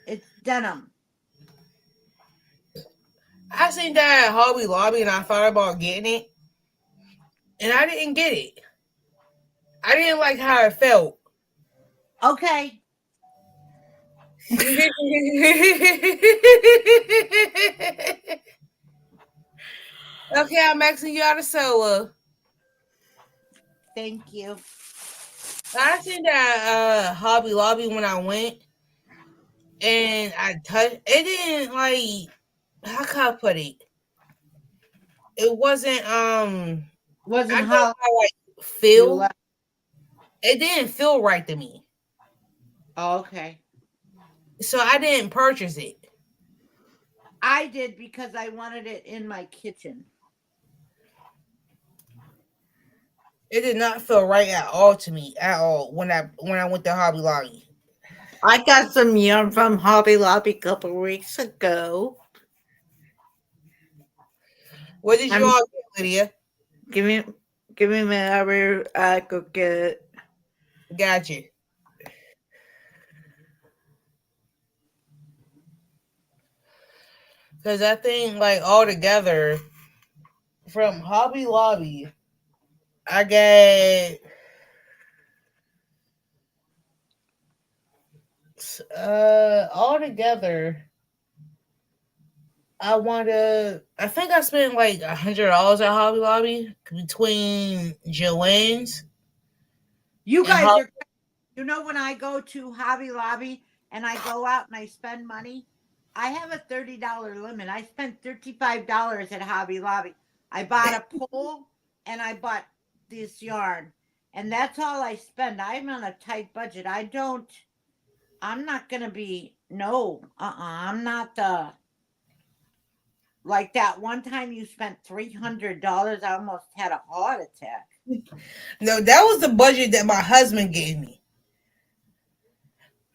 it's denim. I seen that at Hobby Lobby and I thought about getting it, and I didn't get it. I didn't like how it felt. Okay, Okay, I'm asking you out of solo. thank you. I seen that Hobby Lobby when I went, and I touched. It didn't like how can I put it? It wasn't. I Wasn't don't know how how like you feel. left. It didn't feel right to me, Oh, okay. so I didn't purchase it. I did because I wanted it in my kitchen. It did not feel right at all to me at all when I went to Hobby Lobby. I got some yarn from Hobby Lobby a couple weeks ago. What did you I'm all get, Lydia? give me give me a minute. I will go get it. Gotcha. Because I think like all together from Hobby Lobby, I got all together. I think I spent like $100 at Hobby Lobby between Joanne's You and guys Hobby. are, you know, when I go to Hobby Lobby and I go out and I spend money, I have a $30 limit. I spent $35 at Hobby Lobby. I bought a pole and I bought this yarn, and that's all I spend. I'm on a tight budget. I don't. I'm not gonna be no. I'm not the like that one time you spent $300. I almost had a heart attack. No, that was the budget that my husband gave me.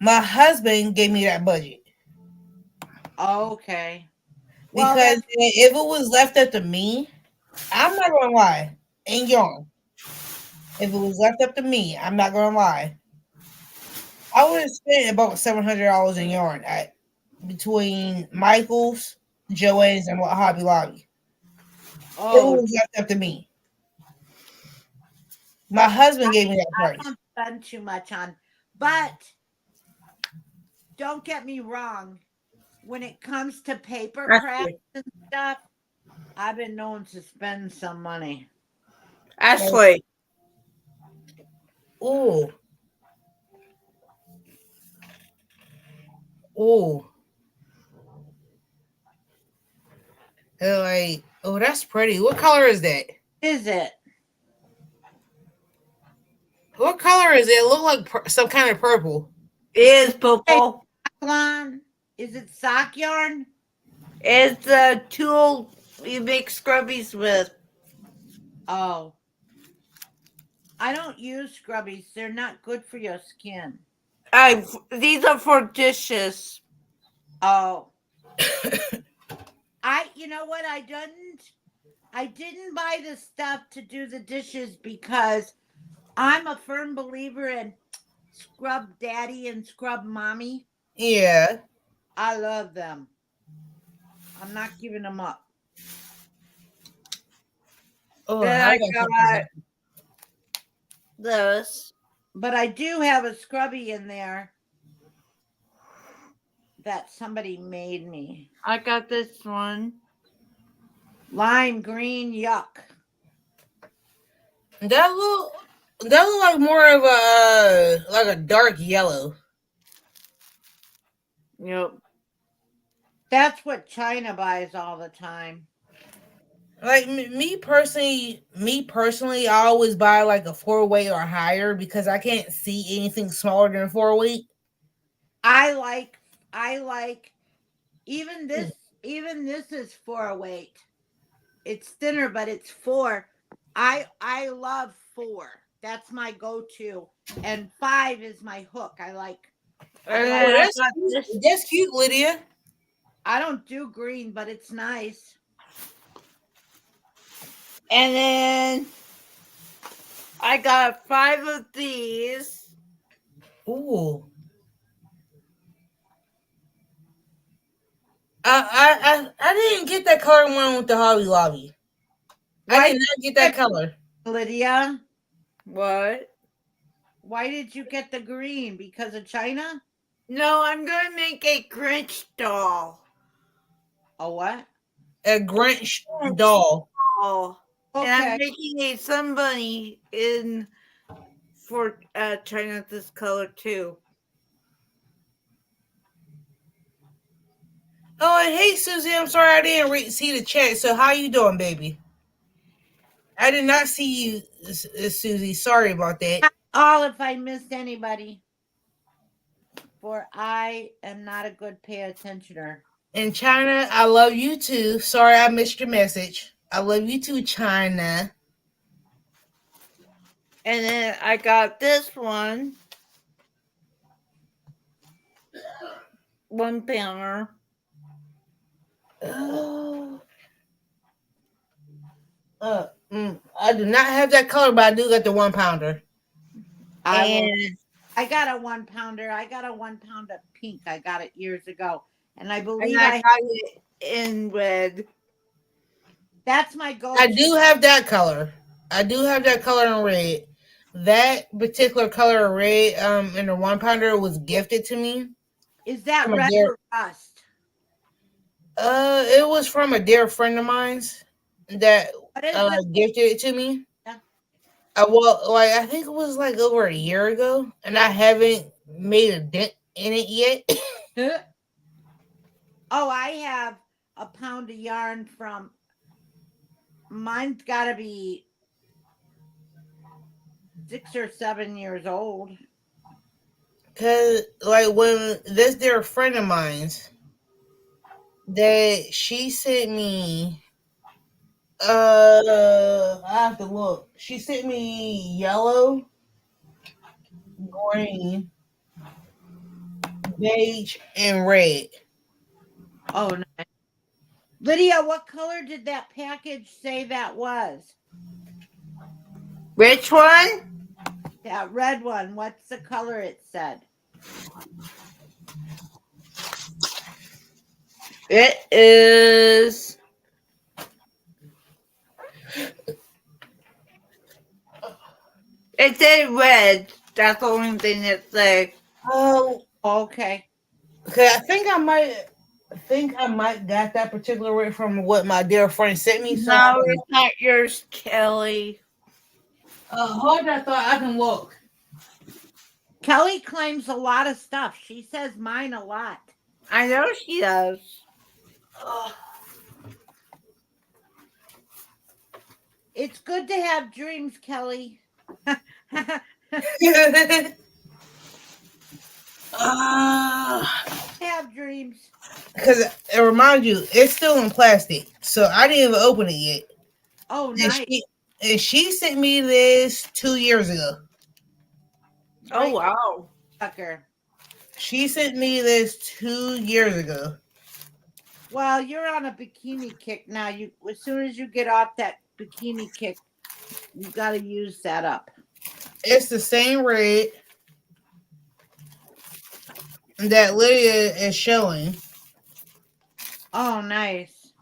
My husband gave me that budget Okay. Well, because that's if it was left up to me, I'm not gonna lie. In yarn, if it was left up to me, I'm not gonna lie. I would have spent about $700 in yarn at between Michaels, Joann's, and Hobby Lobby. If it oh, was left up to me, my husband gave me that I price. don't spend too much on, but don't get me wrong. When it comes to paper craft Ashley, and stuff, I've been known to spend some money. Ashley, Ooh, ooh, they're like, oh, that's pretty. What color is that? Is it? What color is it? It look like some kind of purple. it is Hey, purple. Lon, is it sock yarn? It's the tool you make scrubbies with. Oh, I don't use scrubbies. They're not good for your skin. These are for dishes. Oh, you know what? I didn't buy the stuff to do the dishes because I'm a firm believer in scrub daddy and scrub mommy. Yeah. I love them. I'm not giving them up. Oh, Then I I got got something. this. But I do have a scrubby in there that somebody made me. I got this one. Lime green, yuck. That look like more of a like a dark yellow. Yep. That's what China buys all the time. Like me personally, I always buy like a 4 weight or higher because I can't see anything smaller than 4 weight. I like I like even this even this is 408. It's thinner, but it's four. I love four. That's my go-to. And five is my hook. I And like Oh, then I that's got cute. this, That's cute, Lydia. I don't do green, but it's nice. and then I got 5 of these. Ooh. I didn't get that color one with the Hobby Lobby. I Why did did not get you that get color. Lydia? What? Why did you get the green? Because of China? No, I'm gonna make a Grinch doll. A what? A Grinch Grinch doll. doll. And I'm Okay. making a sun bunny in for China this color too. Oh, and hey, Susie. I'm sorry I didn't see the chat. So how you doing, baby? I did not see you, Susie. Sorry about that. All if I missed anybody. For I am not a good pay attentioner. In China, I love you too. Sorry I missed your message. I love you too, China. And then I got this one, 1 pounder. Oh, I do not have that color, but I do got the 1 pounder. I will. And I got a 1 pounder. I got a 1 pound of pink. I got it years ago. And I and believe I got it in red. that's my I go-to. do have that color. I do have that color in red. That particular color of red, in the 1 pounder was gifted to me Is that from a red dear. or rust? It was from a dear friend of mine's that What is the gifted it to me. Well, like I think it was like over a year ago, and I haven't made a dent in it yet. Oh, I have a pound of yarn from mine's gotta be 6 or 7 years old. Cause like when this dear friend of mine's that she sent me, I have to look. She sent me yellow, green, beige, and red. Oh, nice. Lydia, what color did that package say that was? Which one? That red one. What's the color it said? It is. It said red. That's the only thing it said. Oh, Okay. okay. I think I might got that particular red from what my dear friend sent me. So No, it's not yours, Kelly. hold that thought. I can look. Kelly claims a lot of stuff. She says mine a lot. I know she does. Uh, It's good to have dreams, Kelly. Have dreams. Because it reminds you, it's still in plastic, so I didn't even open it yet. Oh, And nice. she sent me this 2 years ago. Oh, Great wow. sucker. She sent me this 2 years ago. Well, you're on a bikini kick now. You as soon as you get off that bikini kick, you got to use that up. It's the same red that Lydia is showing. Oh, nice.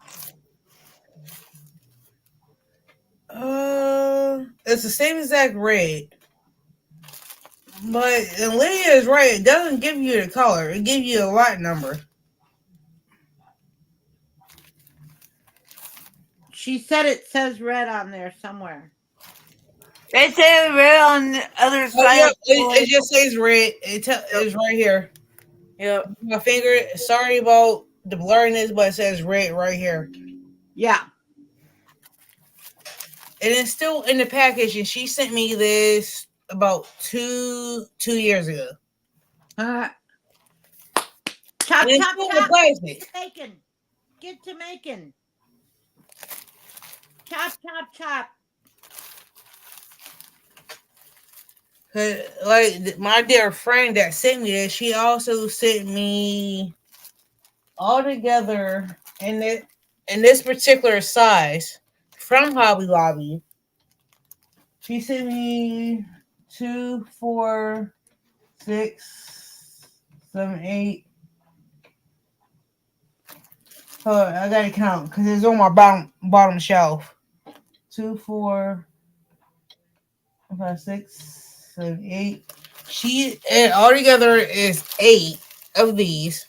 It's the same exact red. But and Lydia is right. It doesn't give you the color. It gives you a lot number. She said it says red on there somewhere. It said red on the other Oh, side yep. of the It just says red. It's right here. Yep. My finger. Sorry about the blurriness, but it says red right here. Yeah. and it's still in the package. And she sent me this about two years ago, Uh, and chop, it's chop, still in chop. plastic. Bacon. Get to making. Chop, chop, chop. Like my dear friend that sent me this, she also sent me all together in this particular size from Hobby Lobby. She sent me 2, 4, 6, 7, 8. I gotta count because it's on my bottom shelf. 2, 4, 5, 6, 7, 8. She and altogether is 8 of these.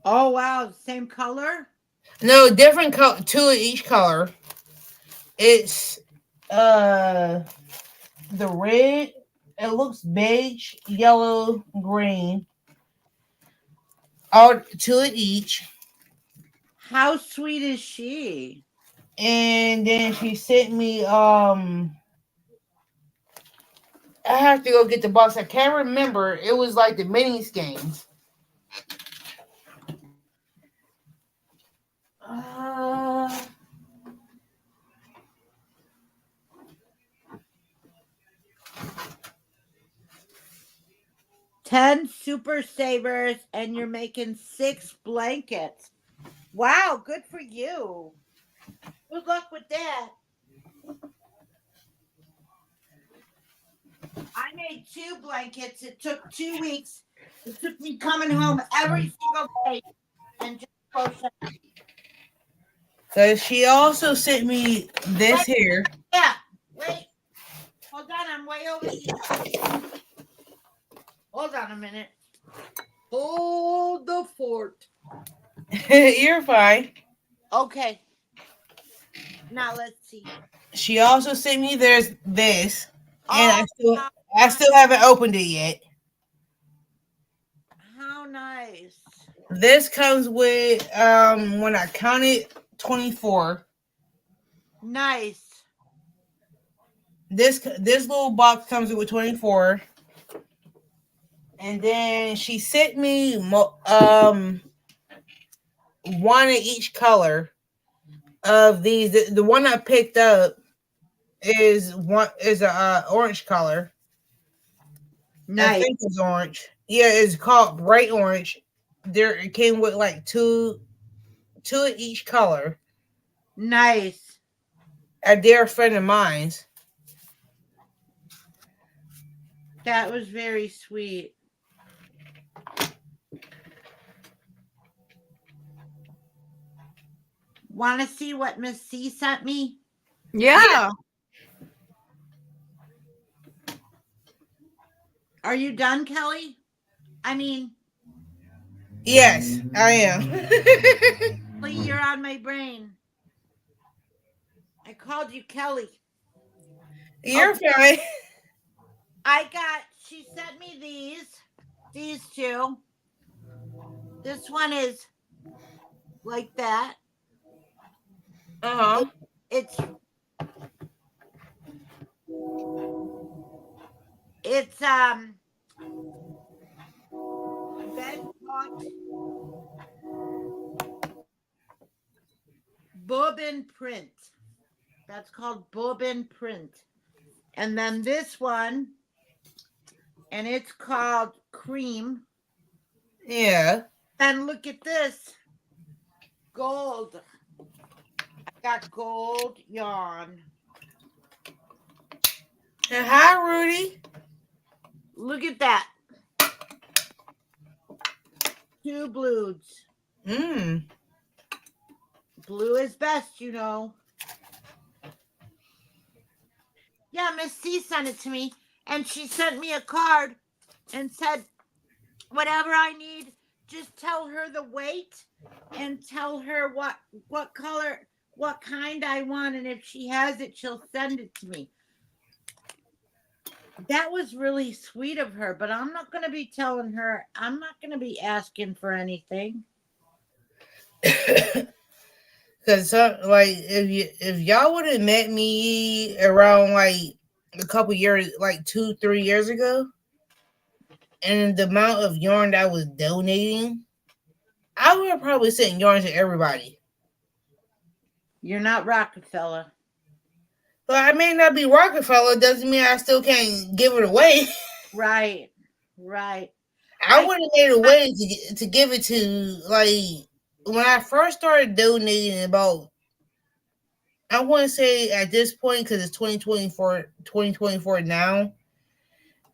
Oh, wow. Same color? No, different color. Two of each color. It's uh the red. It looks beige, yellow, green. All two of each. How sweet is she? And then she sent me I have to go get the box. I can't remember. It was like the mini games. Uh 10 super savers, and you're making 6 blankets. Wow, good for you. Good luck with that. I made 2 blankets. It took 2 weeks. It took me coming home every single day and just crochet. so she also sent me this Wait, here. yeah, wait. Hold on, I'm way over here. Hold on a minute. Hold the fort. You're fine. Okay, now let's see. She also sent me this, and Oh, how I nice. still haven't opened it yet. How nice. This comes with when I counted 24. Nice. This little box comes with 24, and then she sent me one in each color of these. The one I picked up is a orange color. I Nice. think it's orange. Yeah, it's called bright orange. There it came with like two of each color. Nice. A dear friend of mine's. That was very sweet. Want to see what Miss C sent me? Yeah. Yeah. Are you done, Kelly? I mean, Yes, I am. Kelly, you're on my brain. I called you Kelly. You're Okay, fine. she sent me these two. This one is like that. Uh It, huh. it's it's bed caught bobbin print. That's called bobbin print. And then this one, and it's called cream. Yeah. And look at this gold. I got gold yarn. And hi, Rudy. Look at that. Two blues. Mm. Blue is best, you know. Yeah, Miss C sent it to me, and she sent me a card and said, whatever I need, just tell her the weight and tell her what color, what kind I want, and if she has it, she'll send it to me. That was really sweet of her, but I'm not going to be telling her. I'm not going to be asking for anything. Cause like if y'all would have met me around like a couple years, like 2 3 years ago, and the amount of yarn that I was donating, I would have probably sent yarn to everybody. You're not Rockefeller. But I may not be Rockefeller, doesn't mean I still can't give it away. Right. Right. I I would have made a way to give it to like when I first started donating about I want to say at this point because it's 2024 now.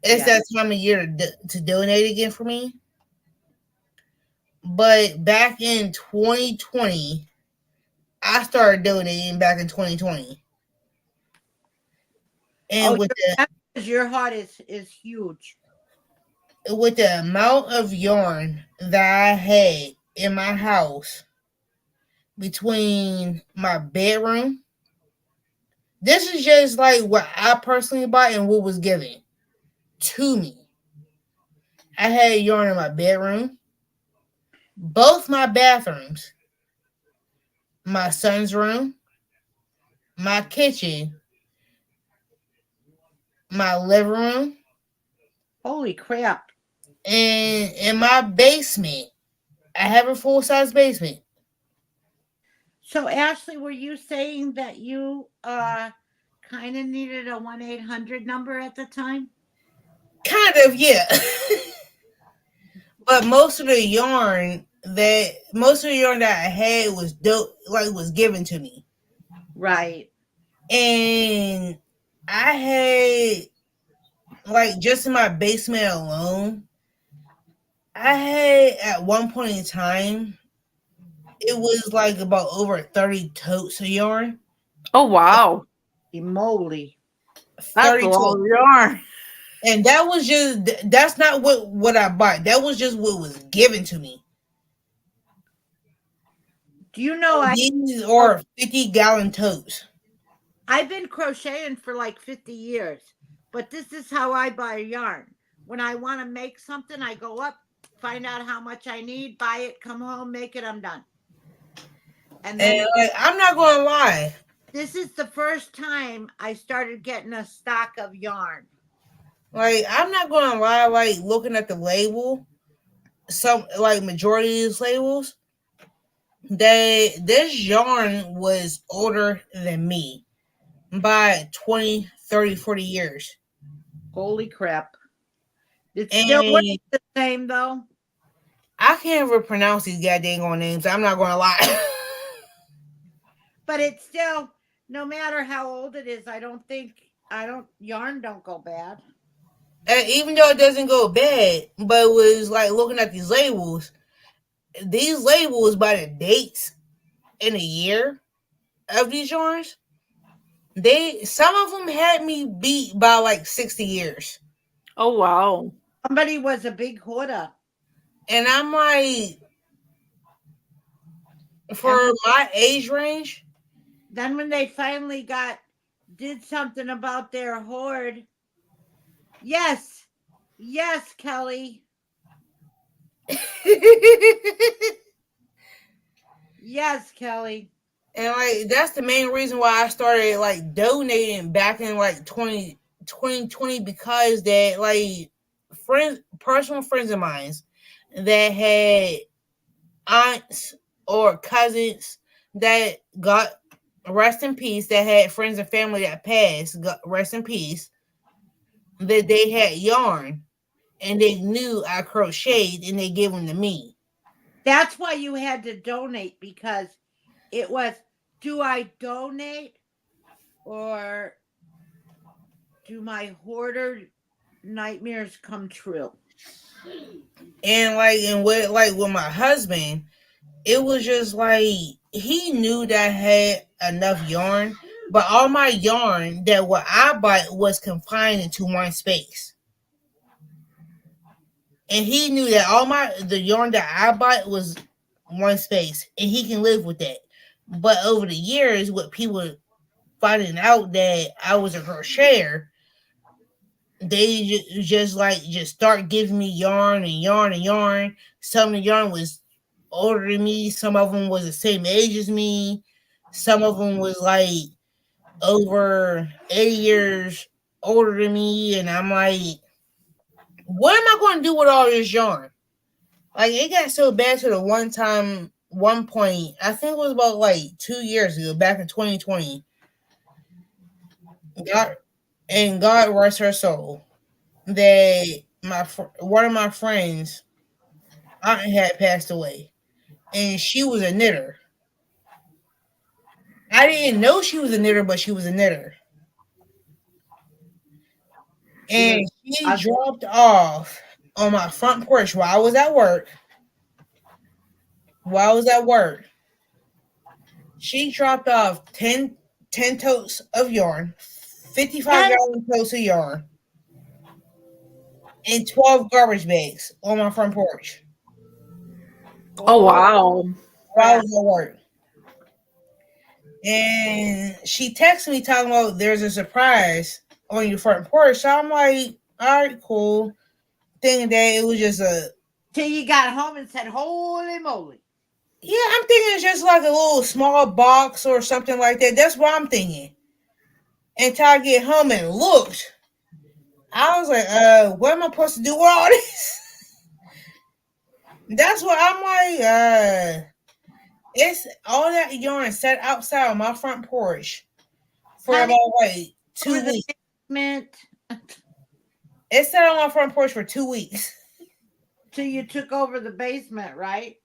It's yeah. that time of year to donate again for me. But back in 2020, I started donating back in 2020, Oh, and with that's because your heart is huge. the amount of yarn that I had in my house between my bedroom, this is just like what I personally bought and what was given to me. I had yarn in my bedroom, both my bathrooms, my son's room, my kitchen, my living room, Holy crap. and in my basement. I have a full size basement. So Ashley, were you saying that you kind of needed a 1-800 number at the time? Kind of, yeah. But most of the yarn that I had was dope, like was given to me, Right. and I had like just in my basement alone, I had at one point in time it was like about over 30 totes of yarn. Oh wow, Moly. that's a 30 lot of totes. yarn. And that's not what I bought. That was just what was given to me. Do you know These are 50-gallon totes. I've been crocheting for like 50 years, but this is how I buy yarn. When I want to make something, I go up, find out how much I need, buy it, come home, make it, I'm done. And And then like I'm not gonna lie, this is the first time I started getting a stock of yarn. like I'm not gonna lie, like looking at the label, some like majority of these labels, this yarn was older than me by 20, 30, 40 years. Holy crap. It still works And the same though. I can't even pronounce these goddamn names. I'm not gonna lie. But it's still, no matter how old it is, yarn don't go bad. And even though it doesn't go bad, but it was like looking at these labels by the dates in a year of these yarns, some of them had me beat by like 60 years. Oh wow. Somebody was a big hoarder. And I'm like, And for my age range, then when they finally did something about their hoard, yes, yes, Kelly, yes, Kelly. and like that's the main reason why I started like donating back in like 2020 because that like personal friends of mine that had aunts or cousins that got rest in peace, that had friends and family that passed, got rest in peace, that they had yarn and they knew I crocheted and they gave them to me. That's why you had to donate, because it was, do I donate or do my hoarder nightmares come true? And with my husband, it was just like he knew that I had enough yarn, but all my yarn that what I bought was confined into one space. And he knew that all the yarn that I bought was one space, and he can live with that. But over the years, with people finding out that I was a crocheter, they just start giving me yarn and yarn and yarn. Some of the yarn was older than me. Some of them was the same age as me. Some of them was like over 80 years older than me, and I'm like, what am I going to do with all this yarn? Like, it got so bad to the one time, one point, I think it was about like 2 years ago, back in 2020. God, and God rest her soul, that one of my friends' aunt had passed away, and she was a knitter. I didn't know she was a knitter, but she was a knitter. She was And she ugly. dropped off on my front porch while I was at work. While I was at work, she dropped off 10 totes of yarn, 55 And gallon totes of yarn, and 12 garbage bags on my front porch Oh oh wow. while I crap. was at work. And she texted me talking about there's a surprise on your front porch. So I'm like, all right, cool. Thinking that it was just a, Till you got home and said, "Holy moly!" yeah, I'm thinking it's just like a little small box or something like that. That's what I'm thinking. Until I get home and looked, I was like, what am I supposed to do with all this? That's what I'm like, it's all that yarn set outside on my front porch for Honey, about like over 2 the weeks. basement It sat on my front porch for 2 weeks. till you took over the basement, right?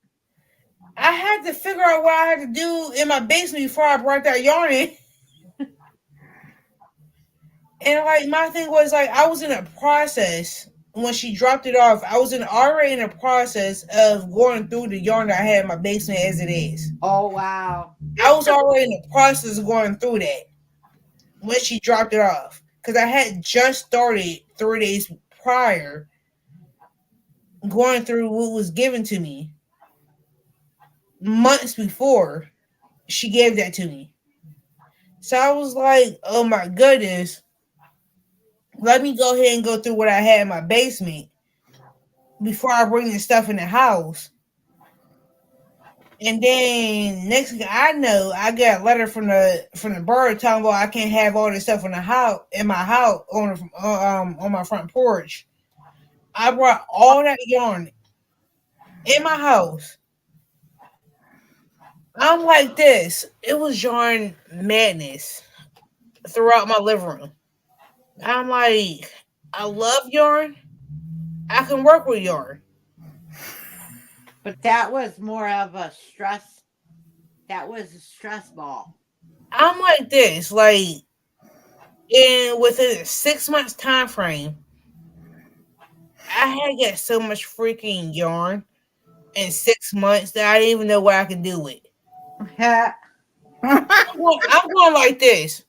I had to figure out what I had to do in my basement before I brought that yarn in. And like my thing was like I was in a process when she dropped it off. I was already in a process of going through the yarn that I had in my basement as it is. Oh wow. I was already in the process of going through that when she dropped it off because I had just started 3 days prior going through what was given to me months before she gave that to me. So I was like, oh my goodness, let me go ahead and go through what I had in my basement before I bring this stuff in the house. And then next thing I know, I got a letter from the bird telling me I can't have all this stuff in the house in my house on my front porch. I brought all that yarn in my house. I'm like this. It was yarn madness throughout my living room. I'm like, I love yarn. I can work with yarn. But that was more of a stress. That was a stress ball. I'm like this. Like in within a 6 months time frame, I had got so much freaking yarn in 6 months that I didn't even know what I could do with. I'm going like this.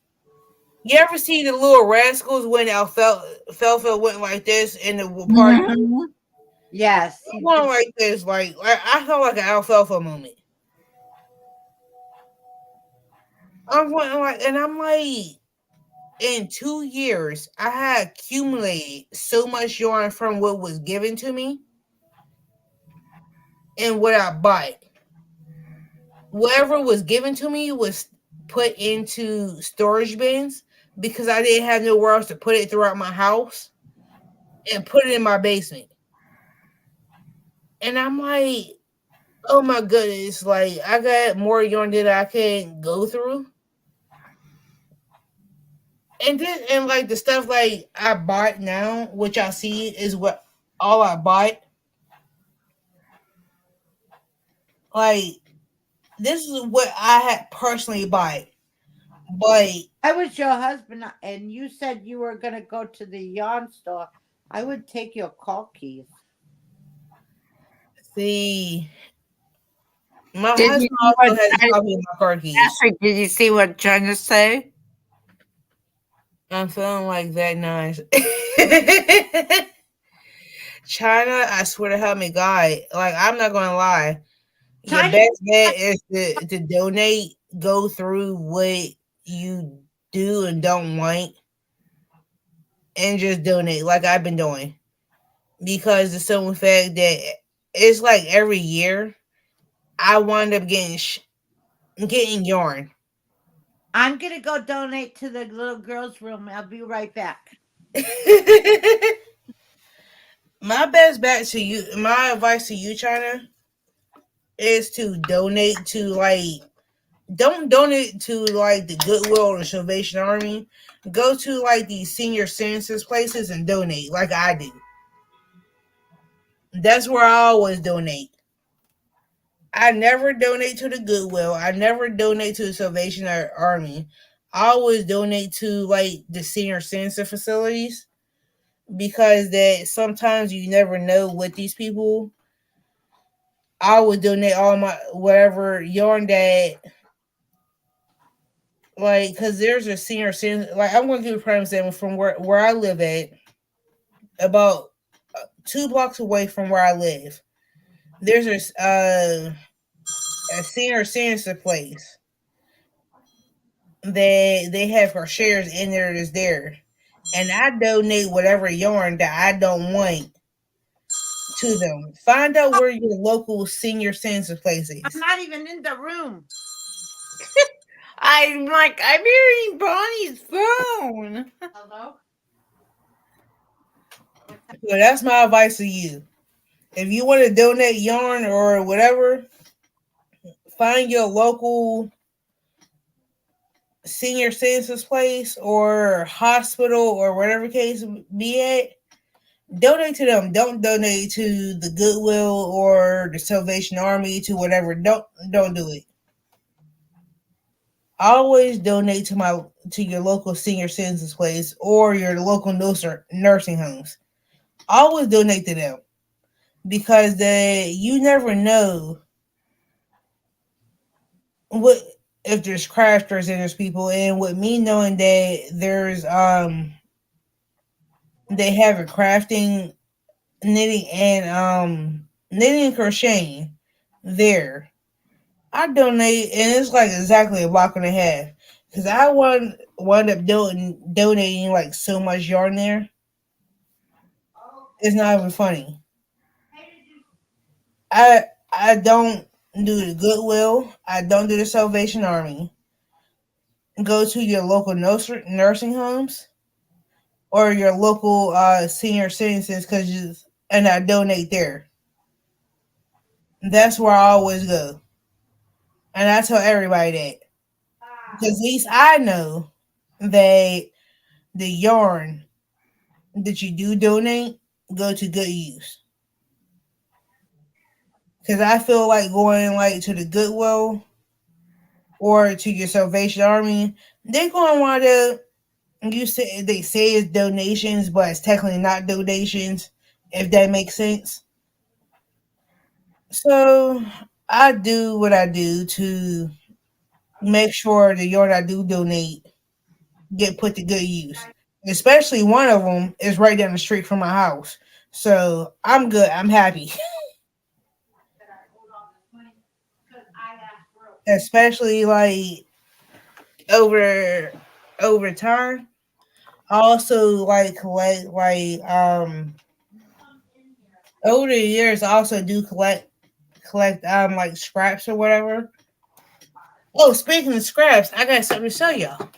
You ever see the little rascals when Alfalfa went like this in the party? Mhm. Yes, I'm he going did. like this. Like I felt like an Alfalfa moment. I'm going like, and I'm like, in 2 years, I had accumulated so much yarn from what was given to me and what I bought. Whatever was given to me was put into storage bins because I didn't have nowhere else to put it throughout my house and put it in my basement. And I'm like, oh my goodness, like I got more yarn that I can go through. And then and like the stuff like I bought now, which I see is what all I bought. Like this is what I had personally bought. But I was your husband, and you said you were going to go to the yarn store. I would take your call keys. see, my Did you husband see what also has a copy of my car keys. Ashley, did you see what China say? I'm feeling like that nice. China, I swear to help me God. Like I'm not gonna lie. Your China, best bet is to donate, go through what you do and don't like, and just donate like I've been doing. Because the simple fact that it's like every year I wind up getting yarn. I'm gonna go donate to the little girls' room. I'll be right back. My best bet to you, my advice to you, China, is to donate to like don't donate to like the Goodwill or Salvation Army. Go to like these senior citizens places and donate, like I do. That's where I always donate. I never donate to the Goodwill. I never donate to the Salvation Army. I always donate to like the senior citizen facilities because that sometimes you never know what these people. I would donate all my whatever yarn that like because there's a senior citizen like I'm going to give you a prime example from where I live at about 2 blocks away from where I live. There's a senior citizen place they have our shares in there is there, and I donate whatever yarn that I don't want to them. Find out where your local senior citizen place I'm is. not even in the room. I'm hearing Bonnie's phone. Hello? So that's my advice to you. If you want to donate yarn or whatever, find your local senior citizens place or hospital or whatever case be at. Donate to them. Don't donate to the Goodwill or the Salvation Army to whatever. Don't do it. Always donate to your local senior citizens place or your local nursing homes. Always donate to them because you never know what if there's crafters and there's people, and with me knowing that there's they have a crafting, knitting and crocheting there. I donate, and it's like exactly a block and a half because I wound up donating like so much yarn there. It's not even funny. I don't do the Goodwill. I don't do the Salvation Army. Go to your local nursing homes or your local senior citizens and I donate there. That's where I always go, and I tell everybody that because at least I know that the yarn that you do donate go to good use. Because I feel like going like to the Goodwill or to your Salvation Army, they're going to want to. They say it's donations, but it's technically not donations. If that makes sense. So I do what I do to make sure the yarn I do donate get put to good use. Especially one of them is right down the street from my house. So I'm good. I'm happy. Especially like over over time. I also like collect over the years I also do collect like scraps or whatever. Oh, speaking of scraps, I got something to show y'all.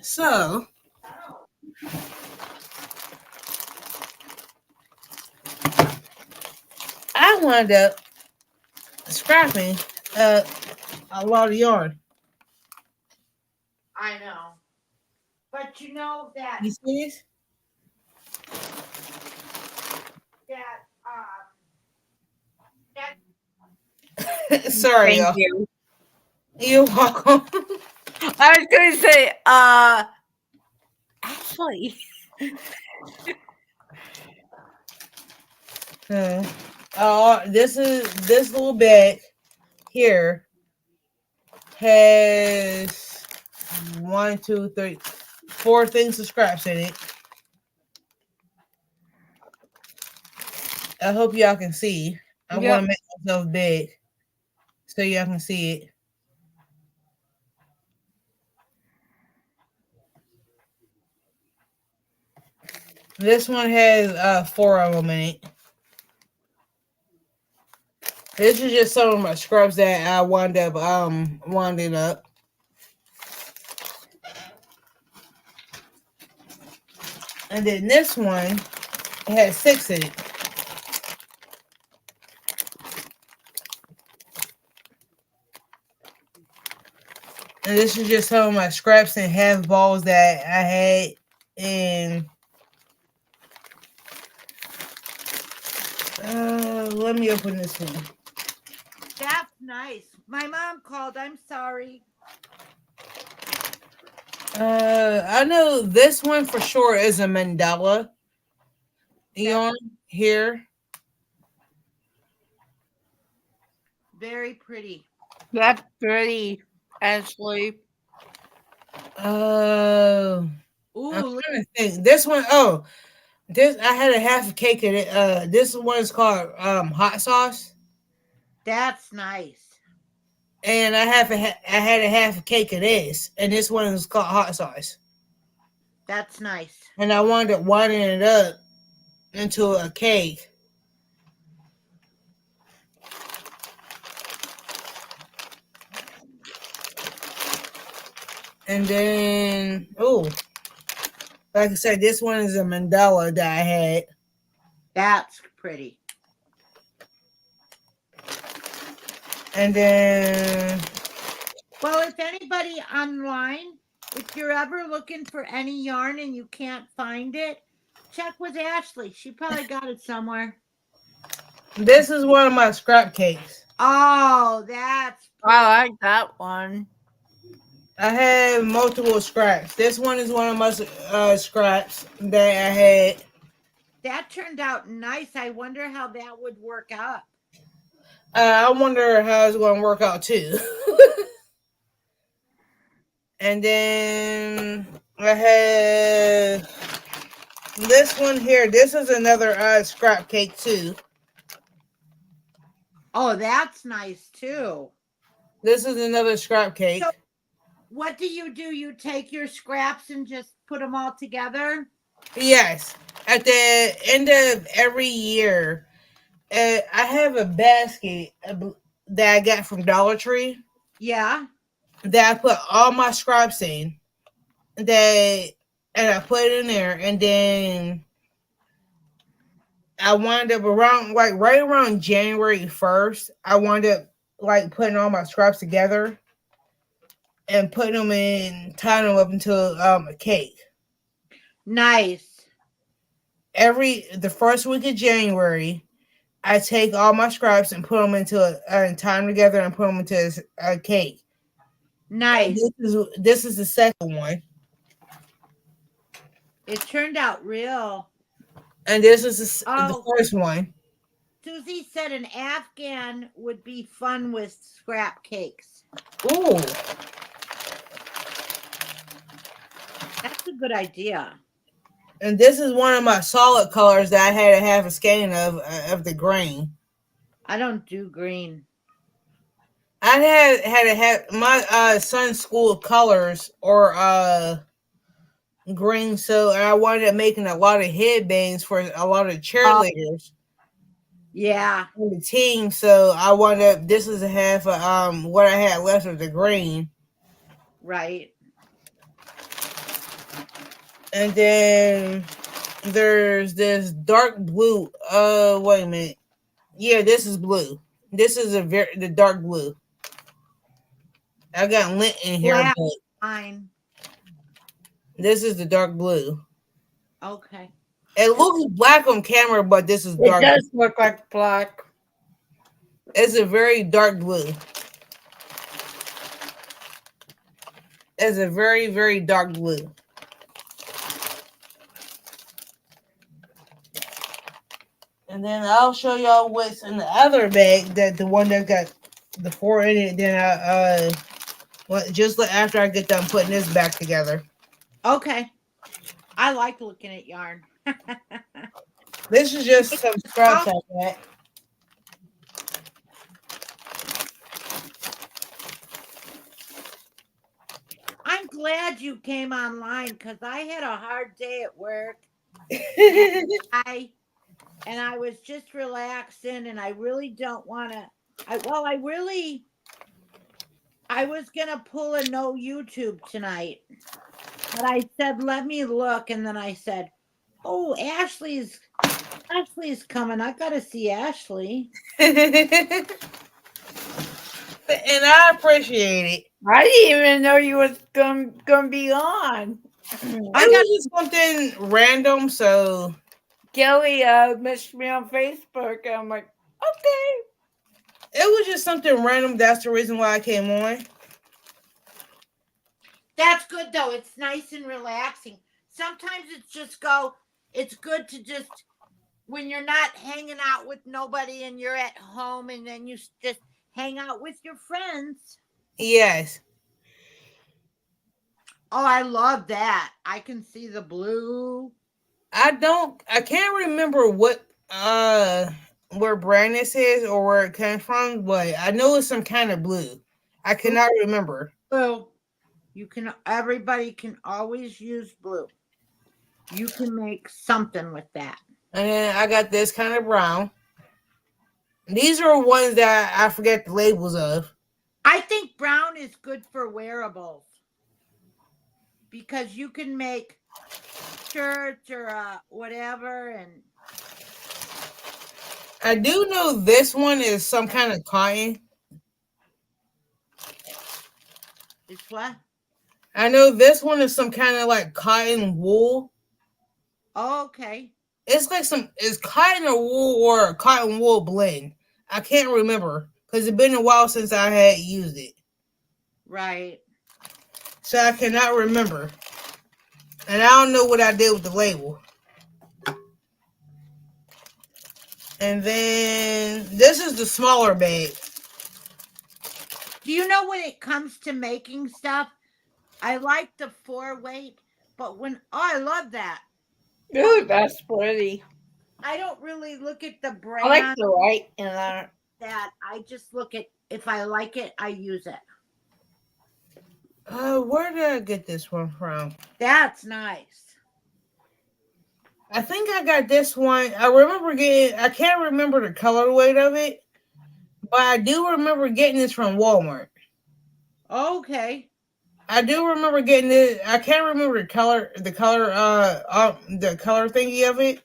So I wound up scrapping uh, a lot of yarn. I know. But you know that You see that that this? Sorry, Thank y'all. you. You're welcome. I was going to say, actually, Hmm. This little bag here has one, two, three, four things of scraps in it. I hope y'all can see. I want yep. to make myself big. so y'all can see it. This one has four of them in it. This is just some of my scrubs that I wound up winding up. And then this one has six in it. And this is just some of my scraps and half balls that I had. And let me open this one. That's nice. My mom called. I'm sorry. I know this one for sure is a mandala That's yarn here. very pretty. That's pretty, Ashley. I'm Ooh, trying to think. This one, oh, this I had a half a cake in it. This one is called hot sauce, that's nice. and I had a half a cake of this, and this one is called hot sauce. That's nice. And I wound up winding it up into a cake. And then, oh, like I said, this one is a mandala that I had. That's pretty. And then, Well, if anybody online, if you're ever looking for any yarn and you can't find it, check with Ashley. She probably got it somewhere. this is one of my scrap cakes. Oh, that's pretty. I like that one. I have multiple scraps. This one is one of my scraps that I had. That turned out nice. I wonder how that would work out. I wonder how it's going to work out too. And then I have this one here. This is another scrap cake too. Oh, that's nice too. This is another scrap cake. So, what do? You take your scraps and just put them all together? Yes. At the end of every year, I have a basket that I got from Dollar Tree Yeah. that I put all my scraps in. That and I put it in there, and then I wound up around like right around January 1st. I wound up like putting all my scraps together and putting them in, tying them up into a cake. Nice. The first week of January, I take all my scraps and put them into and tie them together and put them into a cake. Nice. This is the second one, It turned out real. and this is the Oh, first one. Susie said an Afghan would be fun with scrap cakes. Ooh, That's a good idea. and this is one of my solid colors that I had a half a skein of the green. I don't do green. I had to have my son's school colors or green, so I wanted up making a lot of headbands for a lot of cheerleaders Yeah. on the team. So I wanted up. This is a half of what I had left of the green, Right. and then there's this dark blue. Wait a minute. Yeah, this is blue. This is the dark blue. I got lint in here, Black. but Fine. this is the dark blue. Okay. It looks black on camera, but this is It dark. does look like black. It's a very dark blue. It's a very, very dark blue. And then I'll show y'all what's in the other bag, that the one that got the four in it. Then just after I get done putting this back together. Okay. I like looking at yarn. This is just some scraps I got. glad you came online because I had a hard day at work. And I and I was just relaxing, and I really don't want to. I was gonna pull a no YouTube tonight, but I said let me look, and then I said, oh, Ashley's coming. I gotta see Ashley. And I appreciate it. I didn't even know you was gonna be on. I It got was just something random, so Kelly messaged me on Facebook. And I'm like, okay. it was just something random. That's the reason why I came on. That's good though. It's nice and relaxing. Sometimes it's good to just when you're not hanging out with nobody and you're at home and then you just hang out with your friends. Yes. Oh, I love that. I can see the blue. I can't remember where brand this is or where it came from, but I know it's some kind of blue. I cannot remember. Blue. Everybody can always use blue. You can make something with that. And then I got this kind of brown. These are ones that I forget the labels of. I think brown is good for wearables because you can make shirts or whatever. And I do know this one is some kind of cotton. it's what? I know this one is some kind of like cotton wool. Oh, okay. It's like it's cotton or wool or a cotton wool blend. I can't remember because it's been a while since I had used it. Right. So I cannot remember. And I don't know what I did with the label. And then this is the smaller bag. Do you know when it comes to making stuff, I like the 4-weight, but I love that. Ooh, that's pretty. I don't really look at the I like brand the white and that. I just look at if I like it, I use it. Where did I get this one from? That's nice. I think I got this one. I can't remember the colorway of it, but I do remember getting this from Walmart. Okay. I do remember getting this. I can't remember the color thingy of it,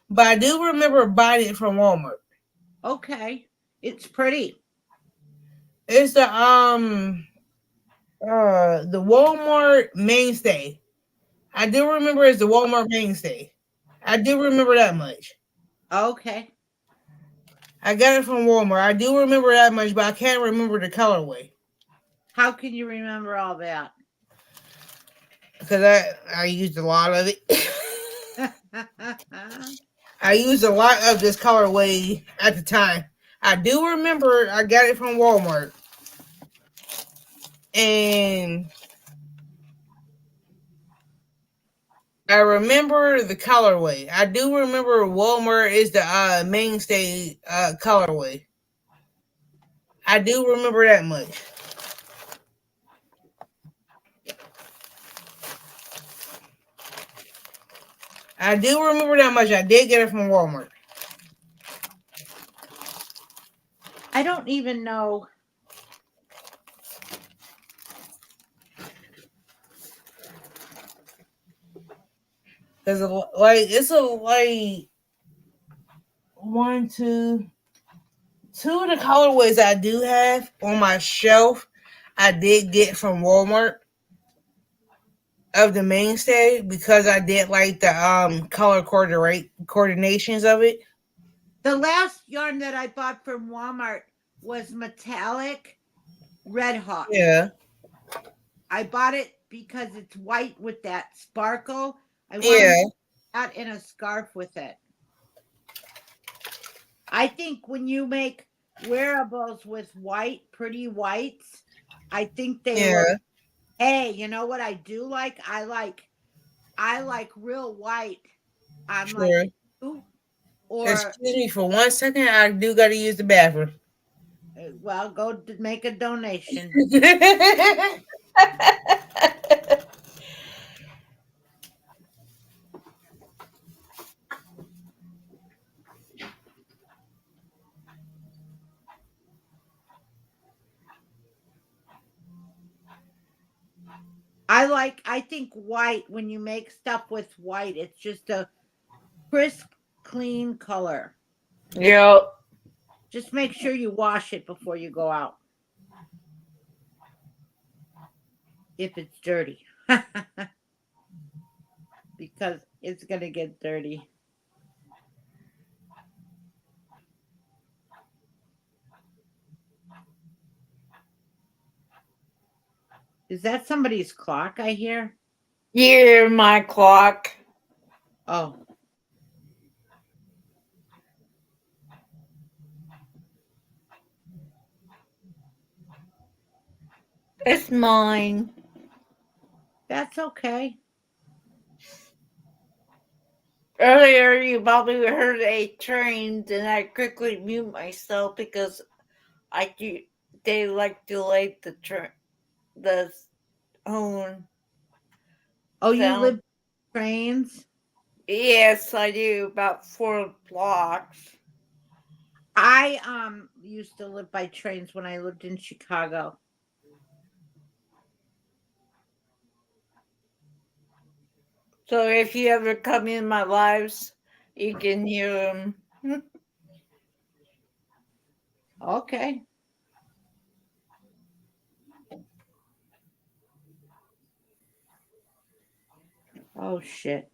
but I do remember buying it from Walmart. Okay. It's pretty. It's the Walmart mainstay. I do remember it's the Walmart mainstay. I do remember that much. Okay. I got it from Walmart. I do remember that much, but I can't remember the colorway How can you remember all that? because I used a lot of it. I used a lot of this colorway at the time. I do remember I got it from Walmart, and I remember the colorway. I do remember Walmart is the mainstay colorway. I do remember that much. I do remember that much. I did get it from Walmart. I don't even know. Cause it's a like one, two of the colorways I do have on my shelf. I did get from Walmart of the mainstay because I did like the color coordinations of it. The last yarn that I bought from Walmart was metallic Red Hawk. Yeah. I bought it because it's white with that sparkle. I Yeah. wanted that in a scarf with it. I think when you make wearables with pretty whites, I think they Yeah. look. Hey, you know what I do like? I like real white on my Sure. shoe, or Excuse me for 1 second. I do got to use the bathroom. well, go make a donation. I think white, when you make stuff with white, it's just a crisp, clean color. Yep. Just make sure you wash it before you go out if it's dirty. Because it's going to get dirty. Is that somebody's clock I hear? Hear my clock. Oh, It's mine. that's okay. Earlier, you probably heard a train, and I quickly mute myself because I do. They like delay the the horn Oh, you sound. live trains? Yes, I do about 4 blocks. I used to live by trains when I lived in Chicago. So if you ever come in my lives, you can hear them. Okay. Oh shit.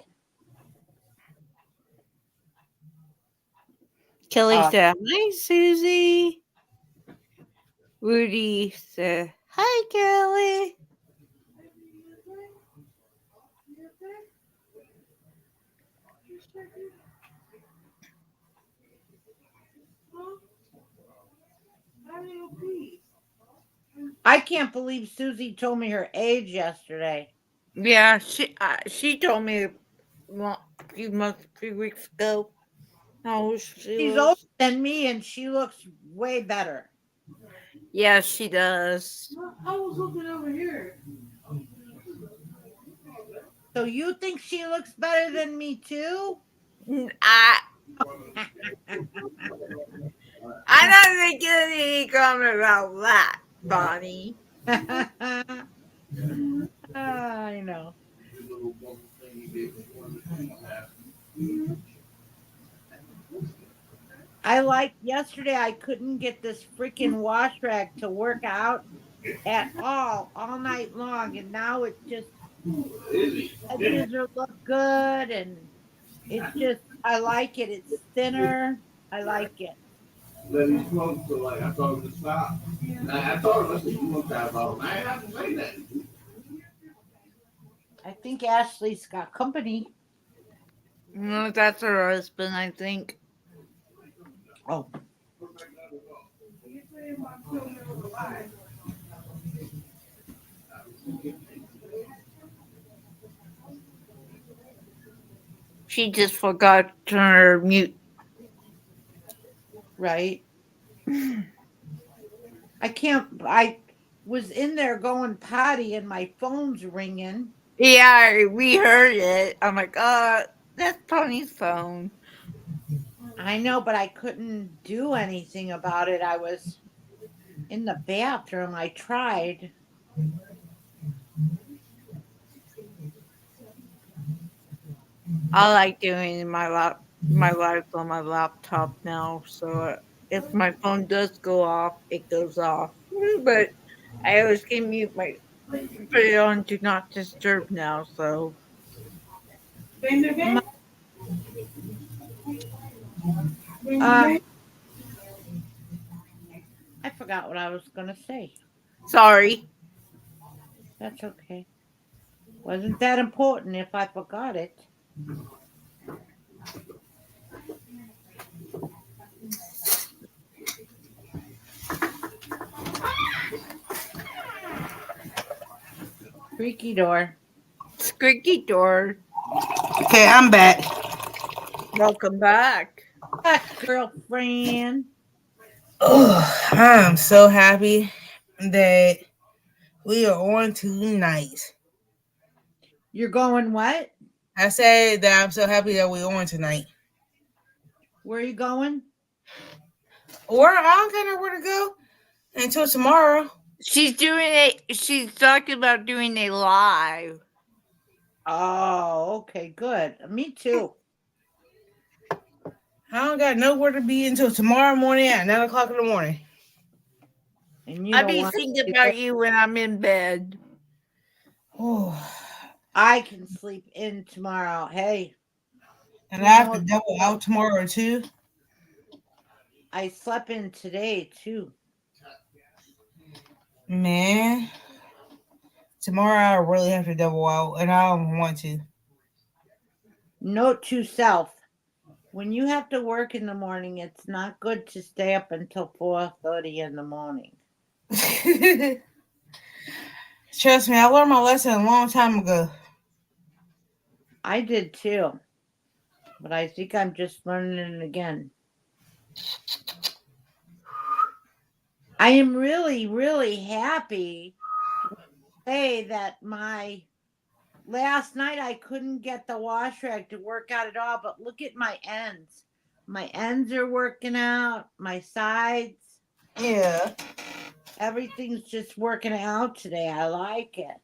Kelly said, "Hi, Susie." Rudy said, "Hi, Kelly." I can't believe Susie told me her age yesterday. Yeah, she told me a few weeks ago how old she She's older was. than me and she looks way better. Yeah, she does. I was looking over here. So you think she looks better than me too? I I'm not making any comment about that, Bonnie. I know. I like yesterday I couldn't get this freaking wash rag to work out at all night long, and now it's just edges are look good, and it's just I like it. It's thinner. I like it. Let me smoke, so like I told him to stop. I told him, listen, you want that about? I ain't have to say that. I think Ashley's got company. No, that's her husband, I think. Oh, She just forgot to turn her mute. right. I can't. I was in there going potty, and my phone's ringing. Yeah, we heard it. I'm like, that's Tony's phone. I know, but I couldn't do anything about it. I was in the bathroom. I tried. I like doing my lives on my laptop now. So if my phone does go off, it goes off. But I always can mute my put it on do not disturb now. So My, um, I forgot what I was gonna say. sorry. That's okay. Wasn't that important if I forgot it. Creaky door. Squeaky door. Okay, I'm back. Welcome back. Girlfriend. Oh, I'm so happy that we are on tonight. You're going what? I said that I'm so happy that we're on tonight. Where are you going? Or I don't know where to go until tomorrow. She's doing it. She's talking about doing a live. Oh, okay, good. Me too. I don't got nowhere to be until tomorrow morning at 9 o'clock in the morning. And you I don't be want thinking to. about you when I'm in bed. Oh, I can sleep in tomorrow. Hey, and I who have to knows? double out tomorrow too. I slept in today too. Man, tomorrow I really have to double out, and I don't want to. Note to self: when you have to work in the morning, it's not good to stay up until 4:30 in the morning. Trust me, I learned my lesson a long time ago. I did too, but I think I'm just learning it again. I am really, really happy to say that my last night I couldn't get the wash rag to work out at all, but look at my ends. My ends are working out, my sides, Yeah, everything's just working out today. I like it.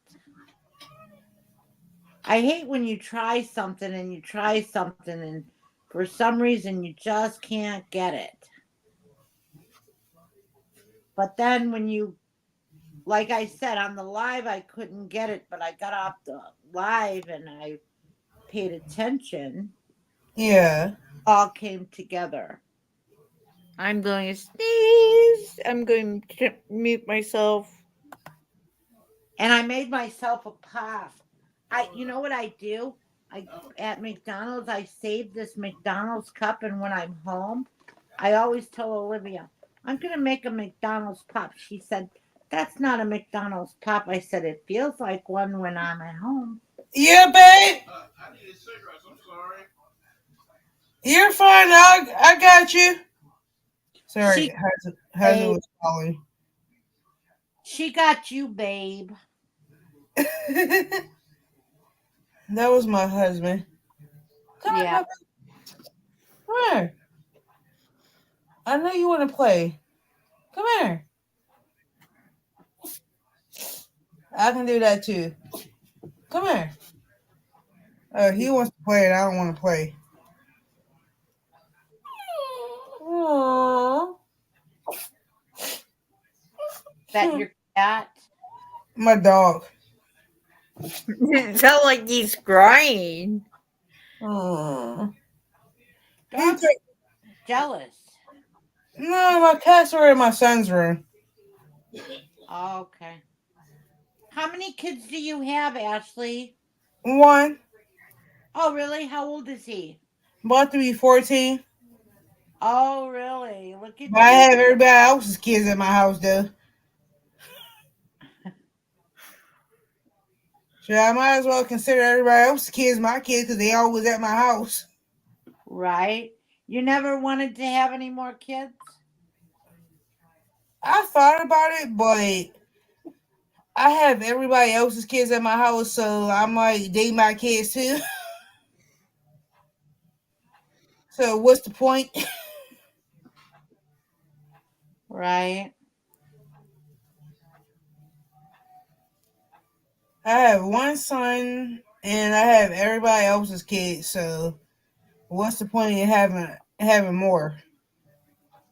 I hate when you try something and you try something and for some reason you just can't get it. But then when you, like I said on the live, I couldn't get it, but I got off the live and I paid attention, yeah. all came together. I'm going to sneeze. I'm going to mute myself. And I made myself a pop. You know what I do? I At McDonald's, I save this McDonald's cup, and when I'm home, I always tell Olivia, I'm gonna make a McDonald's pop. She said, "That's not a McDonald's pop." I said, "It feels like one when I'm at home." Yeah, babe. I need cigarettes. I'm sorry. You're fine. I got you. Sorry, She, husband babe, was calling. she got you, babe. That was my husband. Come here, Yeah, puppy. Come here. I know you want to play. Come here. I can do that too. Come here. He wants to play and I don't want to play. Aww. that your cat. My dog. It sounds like he's crying. Aww. He Dogs took, jealous. no, my cats are in my son's room. Okay. How many kids do you have, Ashley? One, Oh, really? How old is he? about to be 14. Oh, really? Look But at I you. have everybody else's kids at my house though. So I might as well consider everybody else's kids my kids because they always at my house. Right? You never wanted to have any more kids? I thought about it, but I have everybody else's kids at my house, so I'm like, they my kids too. So what's the point? Right? I have one son and I have everybody else's kids, so what's the point of having more?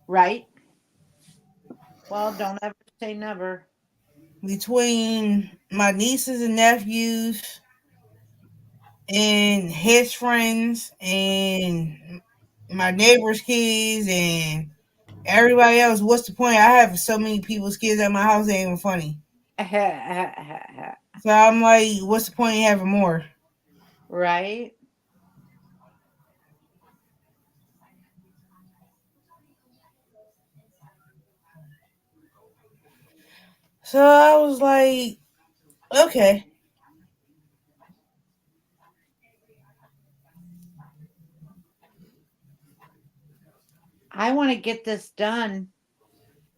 Right? Well, don't ever say never. Between my nieces and nephews and his friends and my neighbor's kids and everybody else, what's the point? I have so many people's kids at my house, it ain't even funny. So I'm like, what's the point of having more? Right? So I was like, okay. I want to get this done.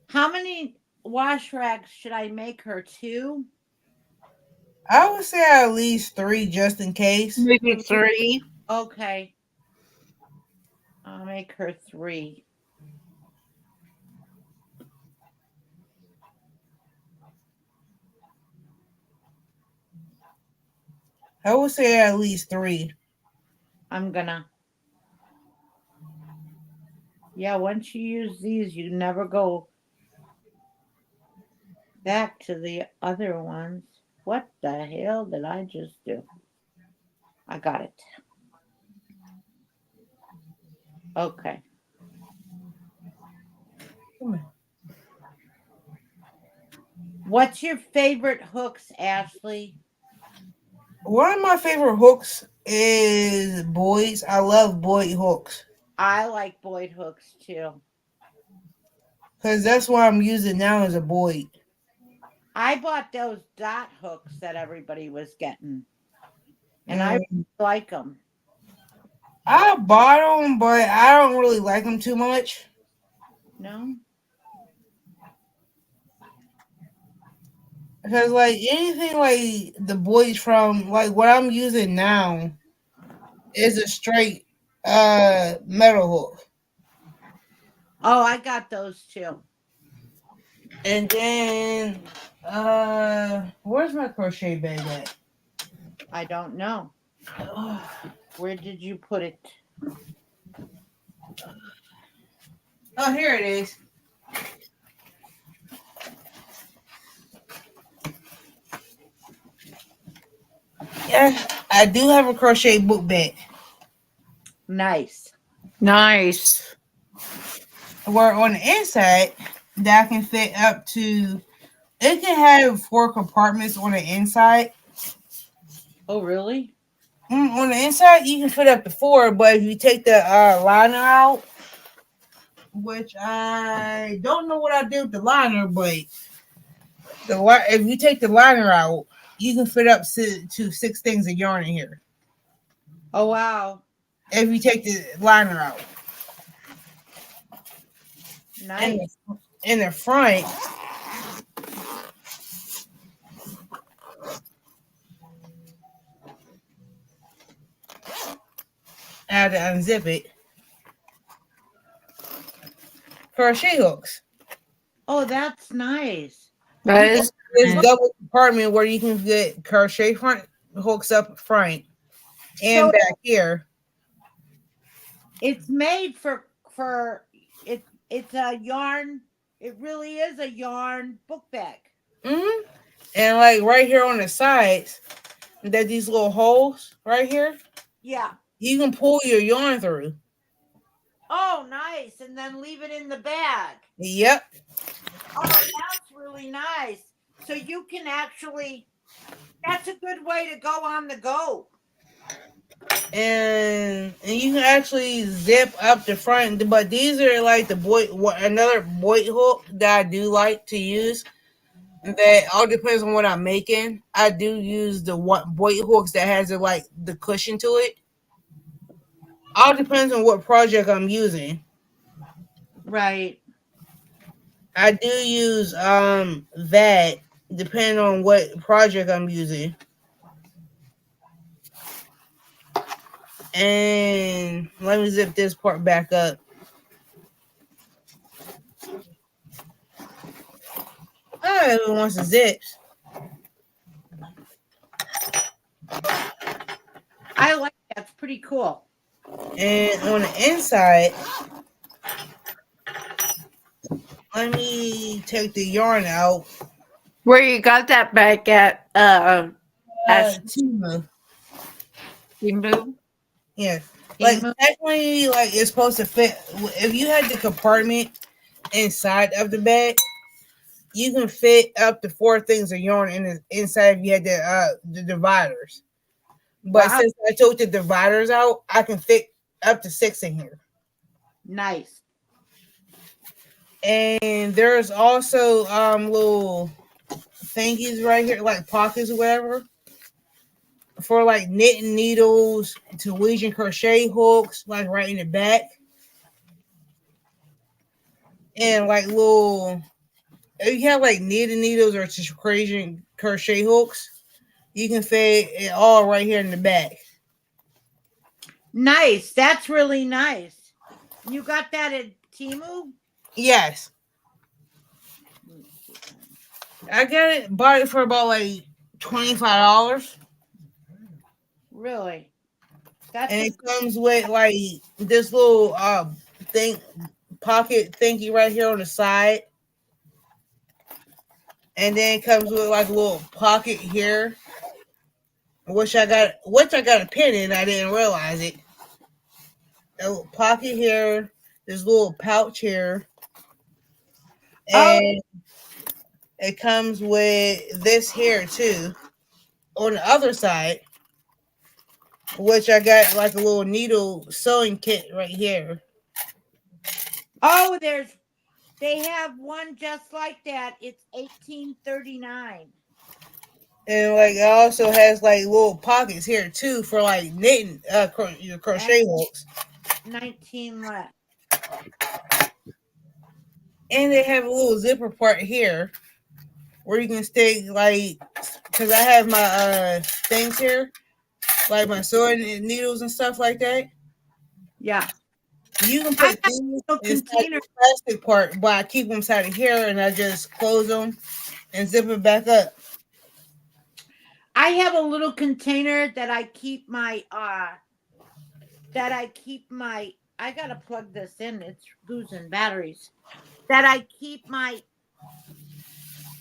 How many wash rags should I make her? Two? I would say at least 3 just in case. Maybe Three? 3. Okay. I'll make her three. I would say at least three. I'm gonna. Yeah, once you use these, you never go back to the other ones. What the hell did I just do? I got it. Okay. What's your favorite hooks, Ashley? One of my favorite hooks is Boyd's. I love Boyd hooks I like Boyd hooks too. because that's what I'm using now as a Boyd. I bought those dot hooks that everybody was getting, and I And like them. I bought them, but I don't really like them too much No? because like anything like the Boyd's from like what I'm using now is a straight metal hook. Oh, I got those too. And then where's my crochet bag at? I don't know. Where did you put it? Oh, here it is. Yeah, I do have a crochet book bag Nice. Nice. where on the inside that can fit up to. It can have four compartments on the inside. Oh, really? On the inside, you can fit up to four, but if you take the liner out, which I don't know what I did with the liner, but if you take the liner out, you can fit up to six things of yarn in here. Oh, wow. If you take the liner out, in Nice. in the front, I had to unzip it. Crochet hooks. Oh, that's nice. That is This nice. double compartment where you can get crochet front hooks up front and So back here. it's made for it's a yarn. It really is a yarn book bag. hmm And like right here on the sides, that these little holes right here, Yeah. you can pull your yarn through. Oh, nice. And then leave it in the bag. Yep. Oh, that's really nice. So you can actually, that's a good way to go on the go. And you can actually zip up the front, but these are like the another Boyd hook that I do like to use. That all depends on what I'm making. I do use the Boyd hooks that has the cushion to it. All depends on what project I'm using. Right. I do use that depending on what project I'm using. And let me zip this part back up. Oh, everyone wants to zips. I like that. It's pretty cool. And on the inside, let me take the yarn out. Where you got that back at Ash Timu. Timu? Yeah. Like Emu. technically, like it's supposed to fit. If you had the compartment inside of the bag, you can fit up to four things of yarn in the inside. If you had the dividers, but Wow. since I took the dividers out, I can fit up to six in here. Nice. And there's also little thingies right here, like pockets or whatever, for like knitting needles, Norwegian crochet hooks, like right in the back, and like little. If you have like knitting needles or just crazy crochet hooks, you can fit it all right here in the back. Nice. That's really nice. You got that at Timu? Yes, I got it. Bought it for about like $25. Really? That's And a it comes with like this little thing pocket thingy right here on the side, and then it comes with like a little pocket here, which I got a pin in. I didn't realize it. A little pocket here, this little pouch here, oh and it comes with this here too on the other side, which I got like a little needle sewing kit right here. oh there's they have one just like that. It's 1839. And like it also has like little pockets here too for like knitting your And crochet hooks. 19 left. And they have a little zipper part here where you can stick like because I have my things here, like my sewing needles and stuff like that. Yeah. You can I put have things a little inside container. the plastic part, but I keep them inside of here and I just close them and zip it back up. I have a little container that I keep my I gotta plug this in. It's losing batteries. That I keep my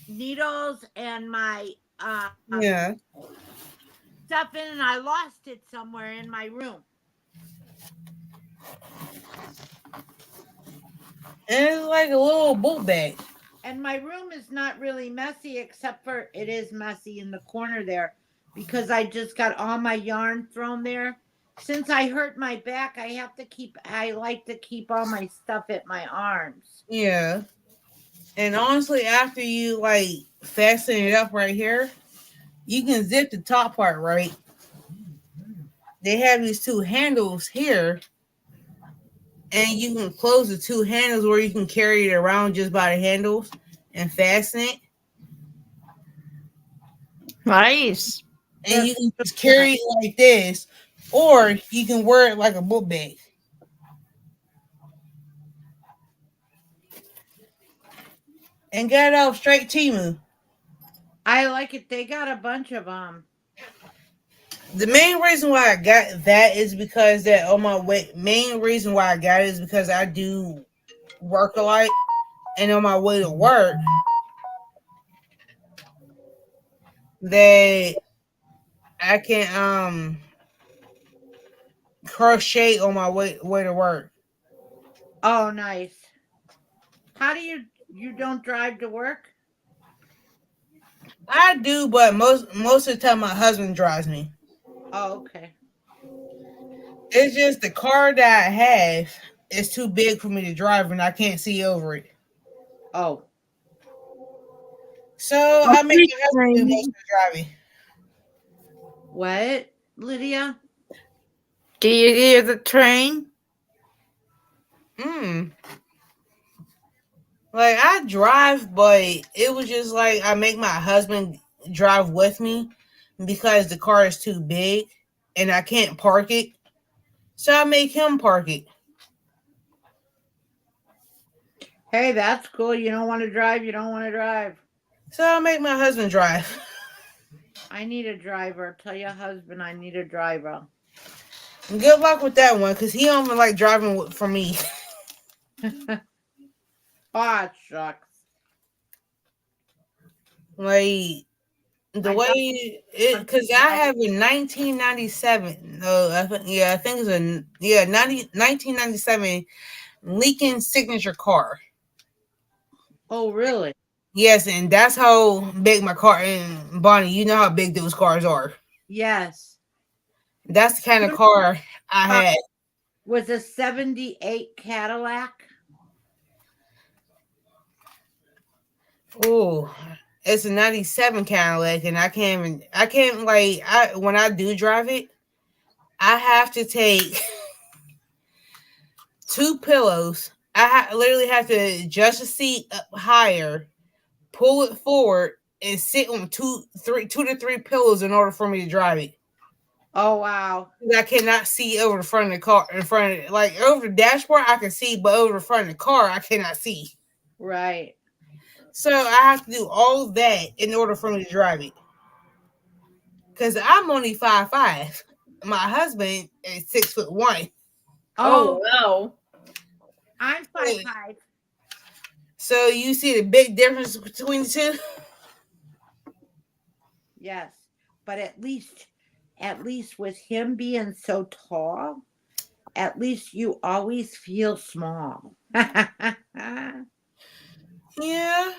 needles and my Yeah. stuff in, and I lost it somewhere in my room. And it's like a little book bag. And my room is not really messy, except for it is messy in the corner there because I just got all my yarn thrown there. Since I hurt my back, I like to keep all my stuff at my arms. Yeah. And honestly, after you like fasten it up right here, you can zip the top part, right? They have these two handles here, and you can close the two handles where you can carry it around just by the handles and fasten it. Nice. And That's you can just really carry nice. it like this, or you can wear it like a book bag. And got it off straight Timu. I like it. They got a bunch of The main reason why I got that is because that on my way. Main reason why I got it is because I do work a lot, and on my way to work, that I can crochet on my way to work. Oh, nice. How do you don't drive to work? I do, but most of the time my husband drives me. Oh, okay. It's just the car that I have is too big for me to drive, and I can't see over it. Oh, So I make Okay, my husband do most Train. of the driving. what, Lydia? Do you hear the train? Mm. Like I drive, but it was just like I make my husband drive with me because the car is too big and I can't park it. So I make him park it. Hey, that's cool. You don't want to drive. You don't want to drive. So I make my husband drive. I need a driver. Tell your husband I need a driver. Good luck with that one, cause he don't even like driving for me. Ah, shucks. Like the I don't way it, want cause to I drive. have a 1997. No, I think it's a 1997 Lincoln signature car. Oh, really? Yes, and that's how big my car. And Bonnie, you know how big those cars are. Yes. That's the kind of Yours, car I uh, had. was a 78 Cadillac. Ooh, it's a 97 Cadillac, and I can't like, when I do drive it, I have to take two pillows. Literally have to adjust the seat up higher, pull it forward, and sit on two to three pillows in order for me to drive it. Oh, wow. I cannot see over the front of the car, in front of it. Like over the dashboard, I can see, but over the front of the car, I cannot see. Right. So I have to do all of that in order for me to drive it. Cause I'm only 5'5". my husband is 6'1". Oh Oh, wow. I'm 5'5". So you see the big difference between the two. Yes, but at least with him being so tall, at least you always feel small. Yeah,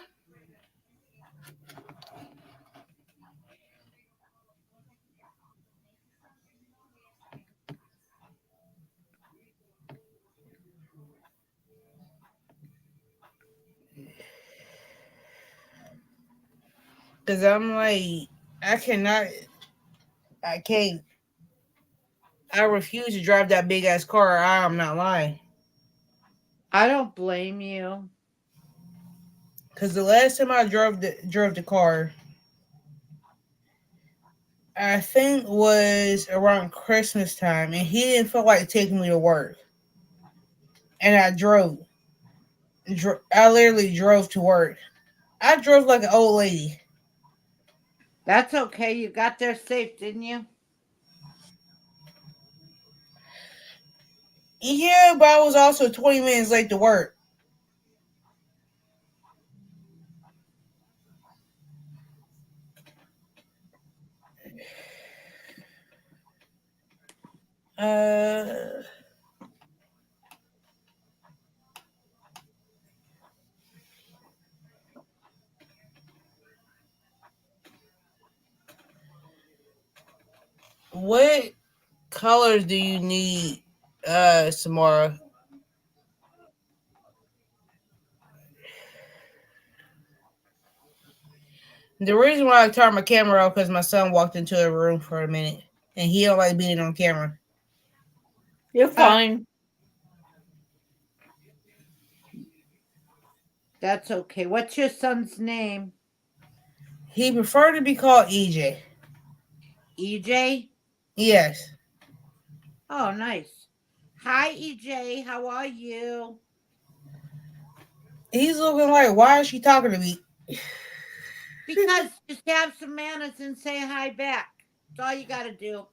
because I'm like, I cannot, I can't, I refuse to drive that big ass car. I'm not lying. I don't blame you. Because the last time I drove the car, I think was around Christmas time, and he didn't feel like taking me to work, and I drove. I literally drove to work. I drove like an old lady. That's okay. You got there safe, didn't you? Yeah, but I was also 20 minutes late to work. Uh, what colors do you need, Samara? The reason why I turned my camera off because my son walked into a room for a minute, and he don't like being on camera. You're Uh, fine. that's okay. What's your son's name? He preferred to be called EJ. EJ? Yes, Oh, nice. Hi, EJ. How are you? he's looking like, why is she talking to me? Because just have some manners and say hi back. That's all you got to do.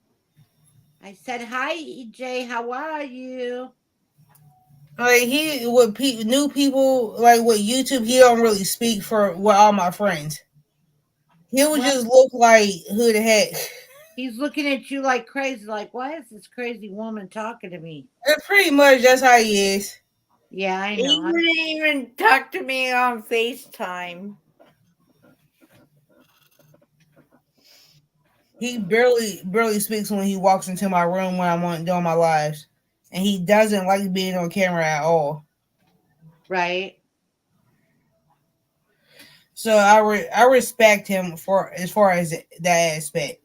I said, hi, EJ. How are you? Like he with new people, like with YouTube, he don't really speak for with all my friends. He would Well, just look like who the heck. he's looking at you like crazy. Like, why is this crazy woman talking to me? And pretty much that's how he is. Yeah, I He know. wouldn't even talk to me on FaceTime. He barely speaks when he walks into my room when I'm doing my lives, and he doesn't like being on camera at all. Right? So I respect him for as far as that aspect.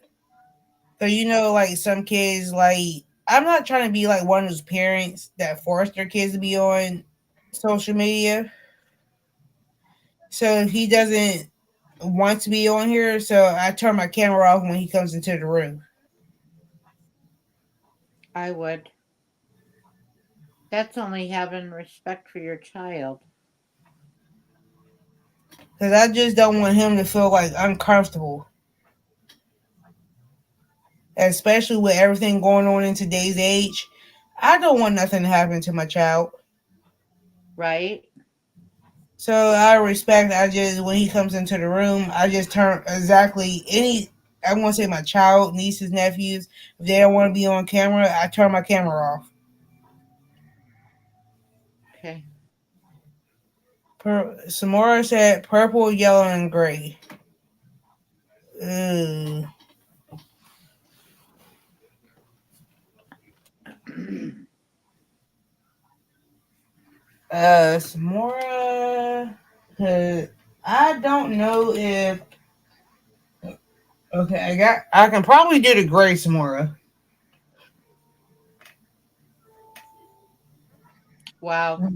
So like some kids, like I'm not trying to be like one of those parents that force their kids to be on social media. So if he doesn't want to be on here, so I turn my camera off when he comes into the room. I would. That's only having respect for your child. Because I just don't want him to feel like uncomfortable, especially with everything going on in today's age. I don't want nothing to happen to my child. Right? So I respect. I just when he comes into the room, I just turn exactly any. I want to say my child, nieces, nephews. If they don't want to be on camera, I turn my camera off. Okay. Samora said purple, yellow, and gray. Ooh. Samora. I don't know if. Okay, I can probably do the gray Samora. Wow.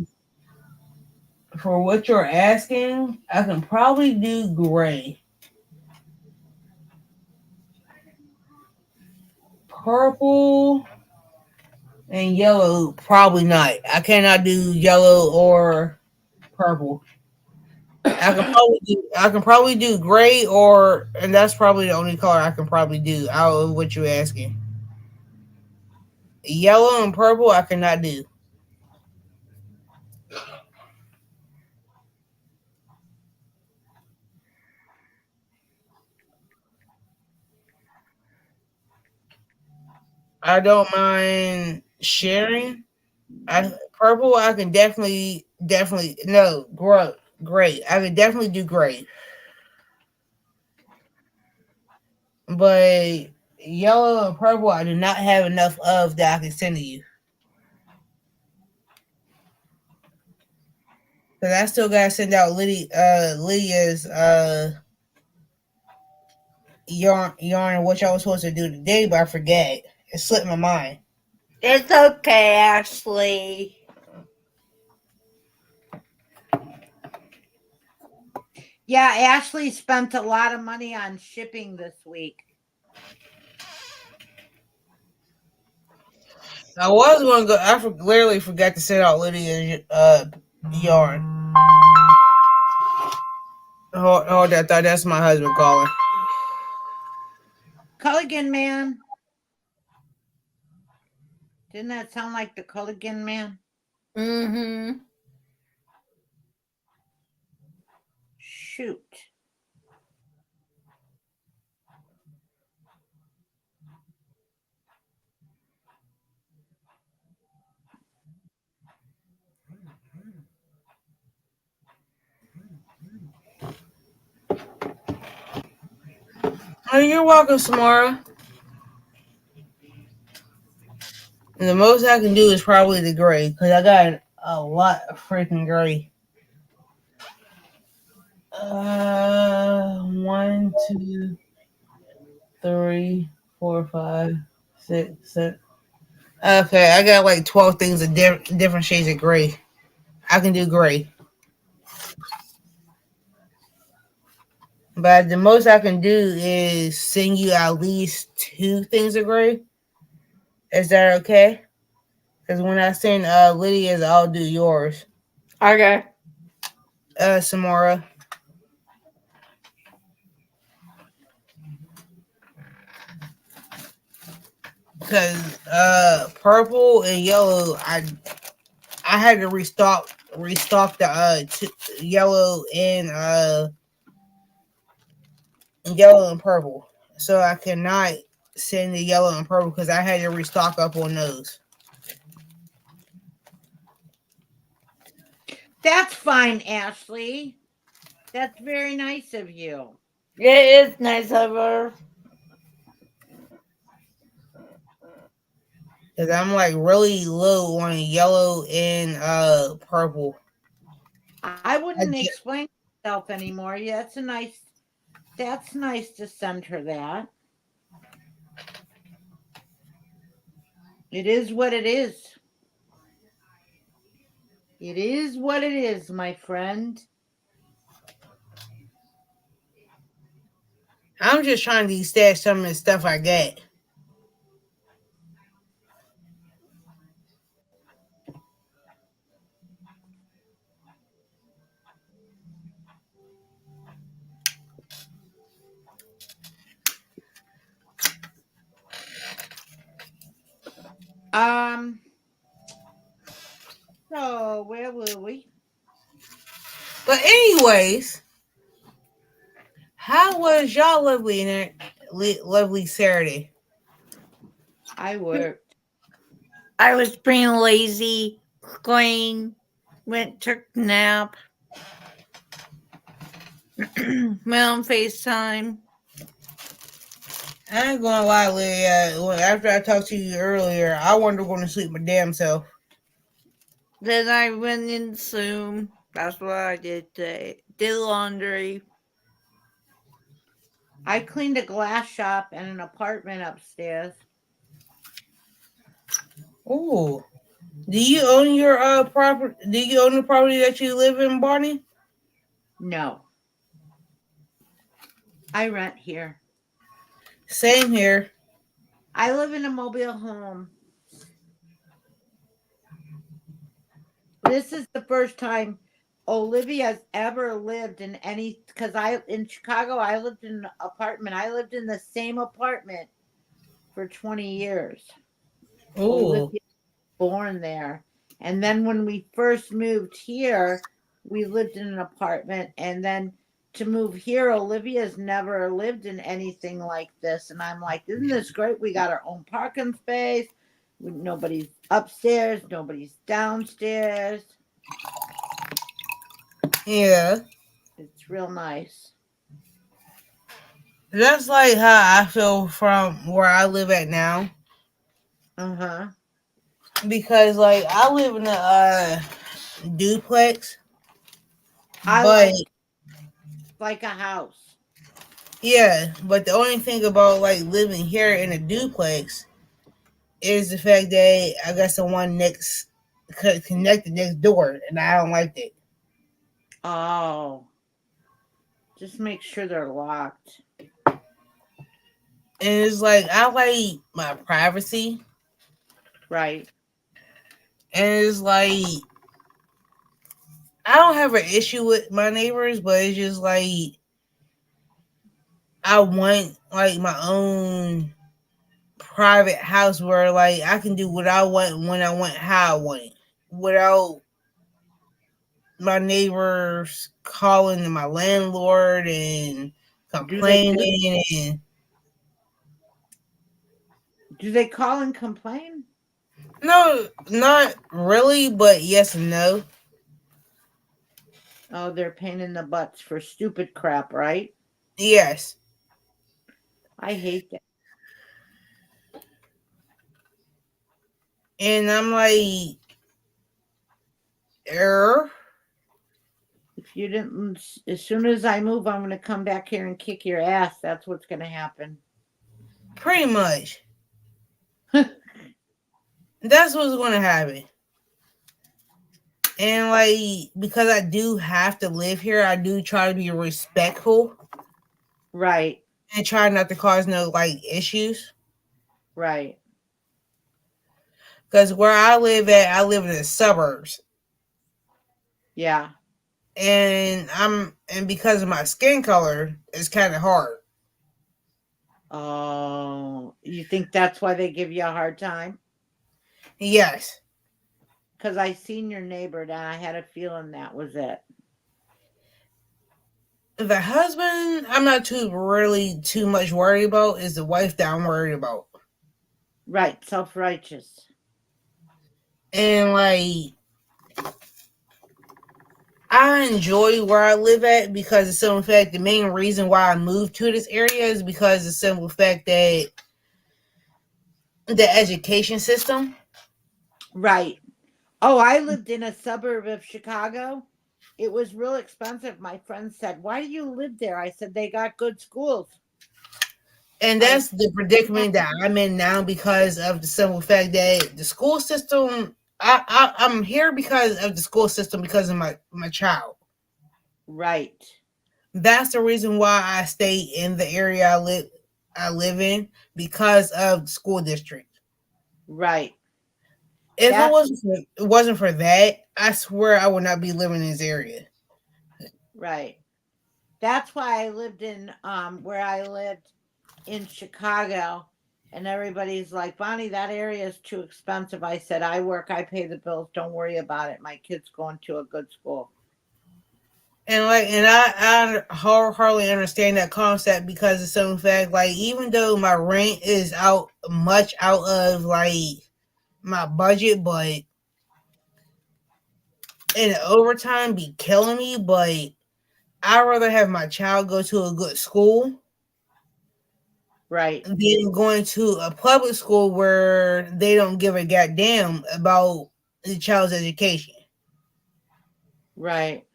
For what you're asking, I can probably do gray. Purple and yellow, probably not. I cannot do yellow or purple. I can probably do gray, or and that's probably the only color I can probably do out of what you're asking. Yellow and purple I cannot do. I don't mind sharing. I purple I can definitely no great. I can definitely do great. But yellow and purple I do not have enough of that I can send to you. Cause I still gotta send out Lydia's yarn what y'all was supposed to do today, but I forget. It slipped my mind. It's okay, Ashley. Yeah, Ashley spent a lot of money on shipping this week. I was gonna go. Literally forgot to send out Lydia's yarn. Hold that thought. That's my husband calling. Culligan man. Didn't that sound like the Culligan man? Mm-hmm. Shoot. Oh, you're welcome, Samara. And the most I can do is probably the gray because I got a lot of freaking gray. One, two, three, four, five, six, seven. Okay, I got like 12 things of different shades of gray. I can do gray, but the most I can do is send you at least two things of gray. Is that okay? Because when I send Lydia's, I'll do yours. Okay. Samara. Because purple and yellow, I had to restock the yellow and purple. So I cannot send the yellow and purple because I had to restock up on those. That's fine, Ashley. That's very nice of you. It is nice of her. Because I'm like really low on yellow and purple. I I wouldn't ju- explain myself anymore. Yeah, that's nice to send her that. It is what it is. It is what it is, my friend. I'm just trying to stash some of the stuff I got. Um, so where were we? But anyways, how was y'all lovely Saturday? I worked. I was being lazy, clean, took a nap, went on FaceTime. I ain't gonna lie, Lydia. After I talked to you earlier, I wanted to go to sleep my damn self. Then I went in Zoom. That's what I did today. Did laundry. I cleaned a glass shop and an apartment upstairs. Ooh. Do you own your property? Do you own the property that you live in, Barney? No, I rent here. Same here. I live in a mobile home. This is the first time Olivia's ever lived in any because I in Chicago I lived in an apartment. I lived in the same apartment for 20 years. Ooh. Olivia born there. And then when we first moved here, we lived in an apartment. And then to move here, Olivia's never lived in anything like this. And I'm like, isn't this great? We got our own parking space. Nobody's upstairs, nobody's downstairs. Yeah. It's real nice. That's like how I feel from where I live at now. Uh huh. Because like I live in a duplex, I but like a house. yeah, but the only thing about like living here in a duplex is the fact that I got someone next connected next door, and I don't like that. Oh, just make sure they're locked. And it's like I like my privacy, Right. and it's like I don't have an issue with my neighbors, but it's just like I want like my own private house where like I can do what I want when I want how I want it without my neighbors calling my landlord and Do they do? complaining and Do they call and complain? no, not really, but yes and no. Oh, they're pain in the butts for stupid crap, right? Yes. I hate that. And I'm like, er, If you didn't, as soon as I move, I'm going to come back here and kick your ass. That's what's going to happen. pretty much. That's what's gonna happen. And like because I do have to live here, I do try to be respectful Right, and try not to cause no like issues. right. Because where I live at, I live in the suburbs, Yeah. and because of my skin color, it's kind of hard. Oh, you think that's why they give you a hard time? Yes, Because I seen your neighbor and I had a feeling that was it. the husband I'm not too much worried about. Is the wife that I'm worried about, Right, self righteous. and like I enjoy where I live at because the simple fact the main reason why I moved to this area is because the simple fact that the education system. Right. Oh, I lived in a suburb of Chicago. It was real expensive. My friend said, "Why do you live there?" I said, "They got good schools." And I that's the predicament that I'm in now because of the simple fact that the school system. I'm here because of the school system because of my child. right, That's the reason why I stay in the area I live in because of the school district. right. If That's it wasn't for that, I swear I would not be living in this area. right. That's why I lived in where I lived in Chicago, and everybody's like, "Bonnie, that area is too expensive." I said, "I work, I pay the bills. Don't worry about it. My kid's going to a good school." And I hardly understand that concept because of some fact, like even though my rent is out of like my budget, but in overtime be killing me. But I'd rather have my child go to a good school Right, than going to a public school where they don't give a goddamn about the child's education. right,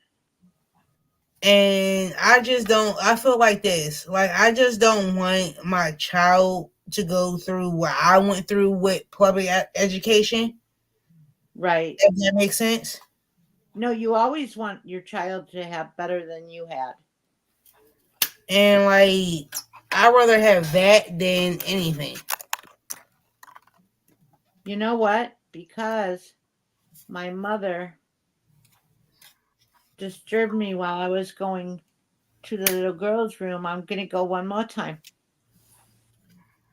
And I just don't. I feel like this. Like I just don't want my child to go through what I went through with public education. right. If that makes sense. No, you always want your child to have better than you had. And like I'd rather have that than anything. You know what? Because my mother disturbed me while I was going to the little girl's room. I'm going to go one more time.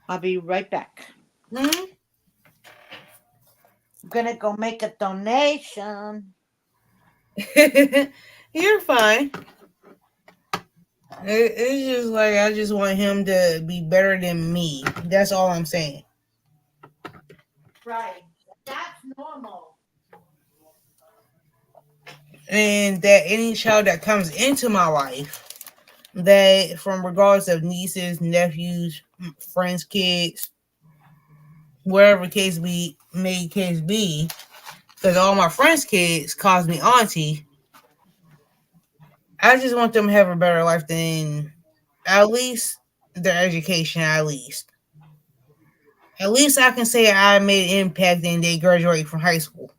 I'll be right back. Hmm? gonna go make a donation. You're fine. It's just like I just want him to be better than me. That's all I'm saying. Right. That's normal. And that any child that comes into my life, that from regards of nieces, nephews, friends, kids, wherever case be may case be, because all my friends' kids calls me auntie. I just want them to have a better life than at least their education. At least I can say I made an impact and they graduate from high school.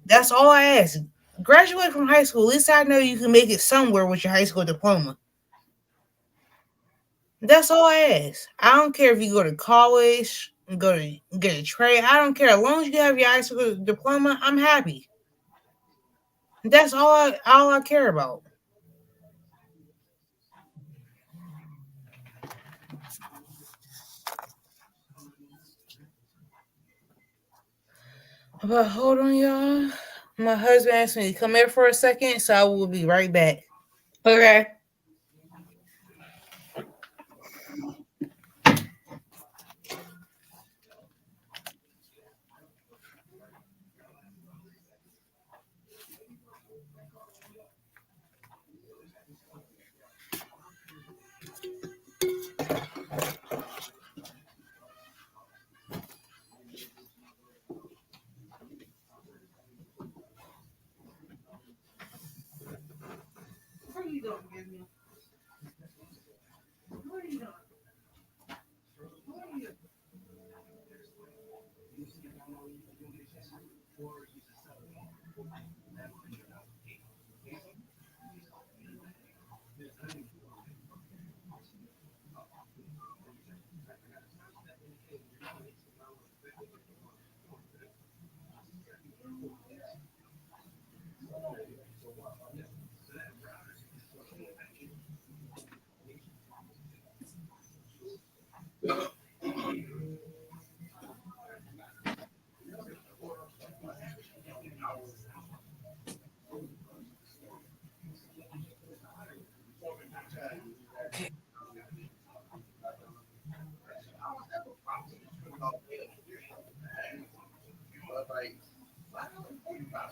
That's all I ask. Graduate from high school. At least I know you can make it somewhere with your high school diploma. That's all I ask. I don't care if you go to college, go to get a trade. I don't care. As long as you have your high school diploma, I'm happy. That's all I care about. But hold on, y'all. My husband asked me to come here for a second, so I will be right back. Okay.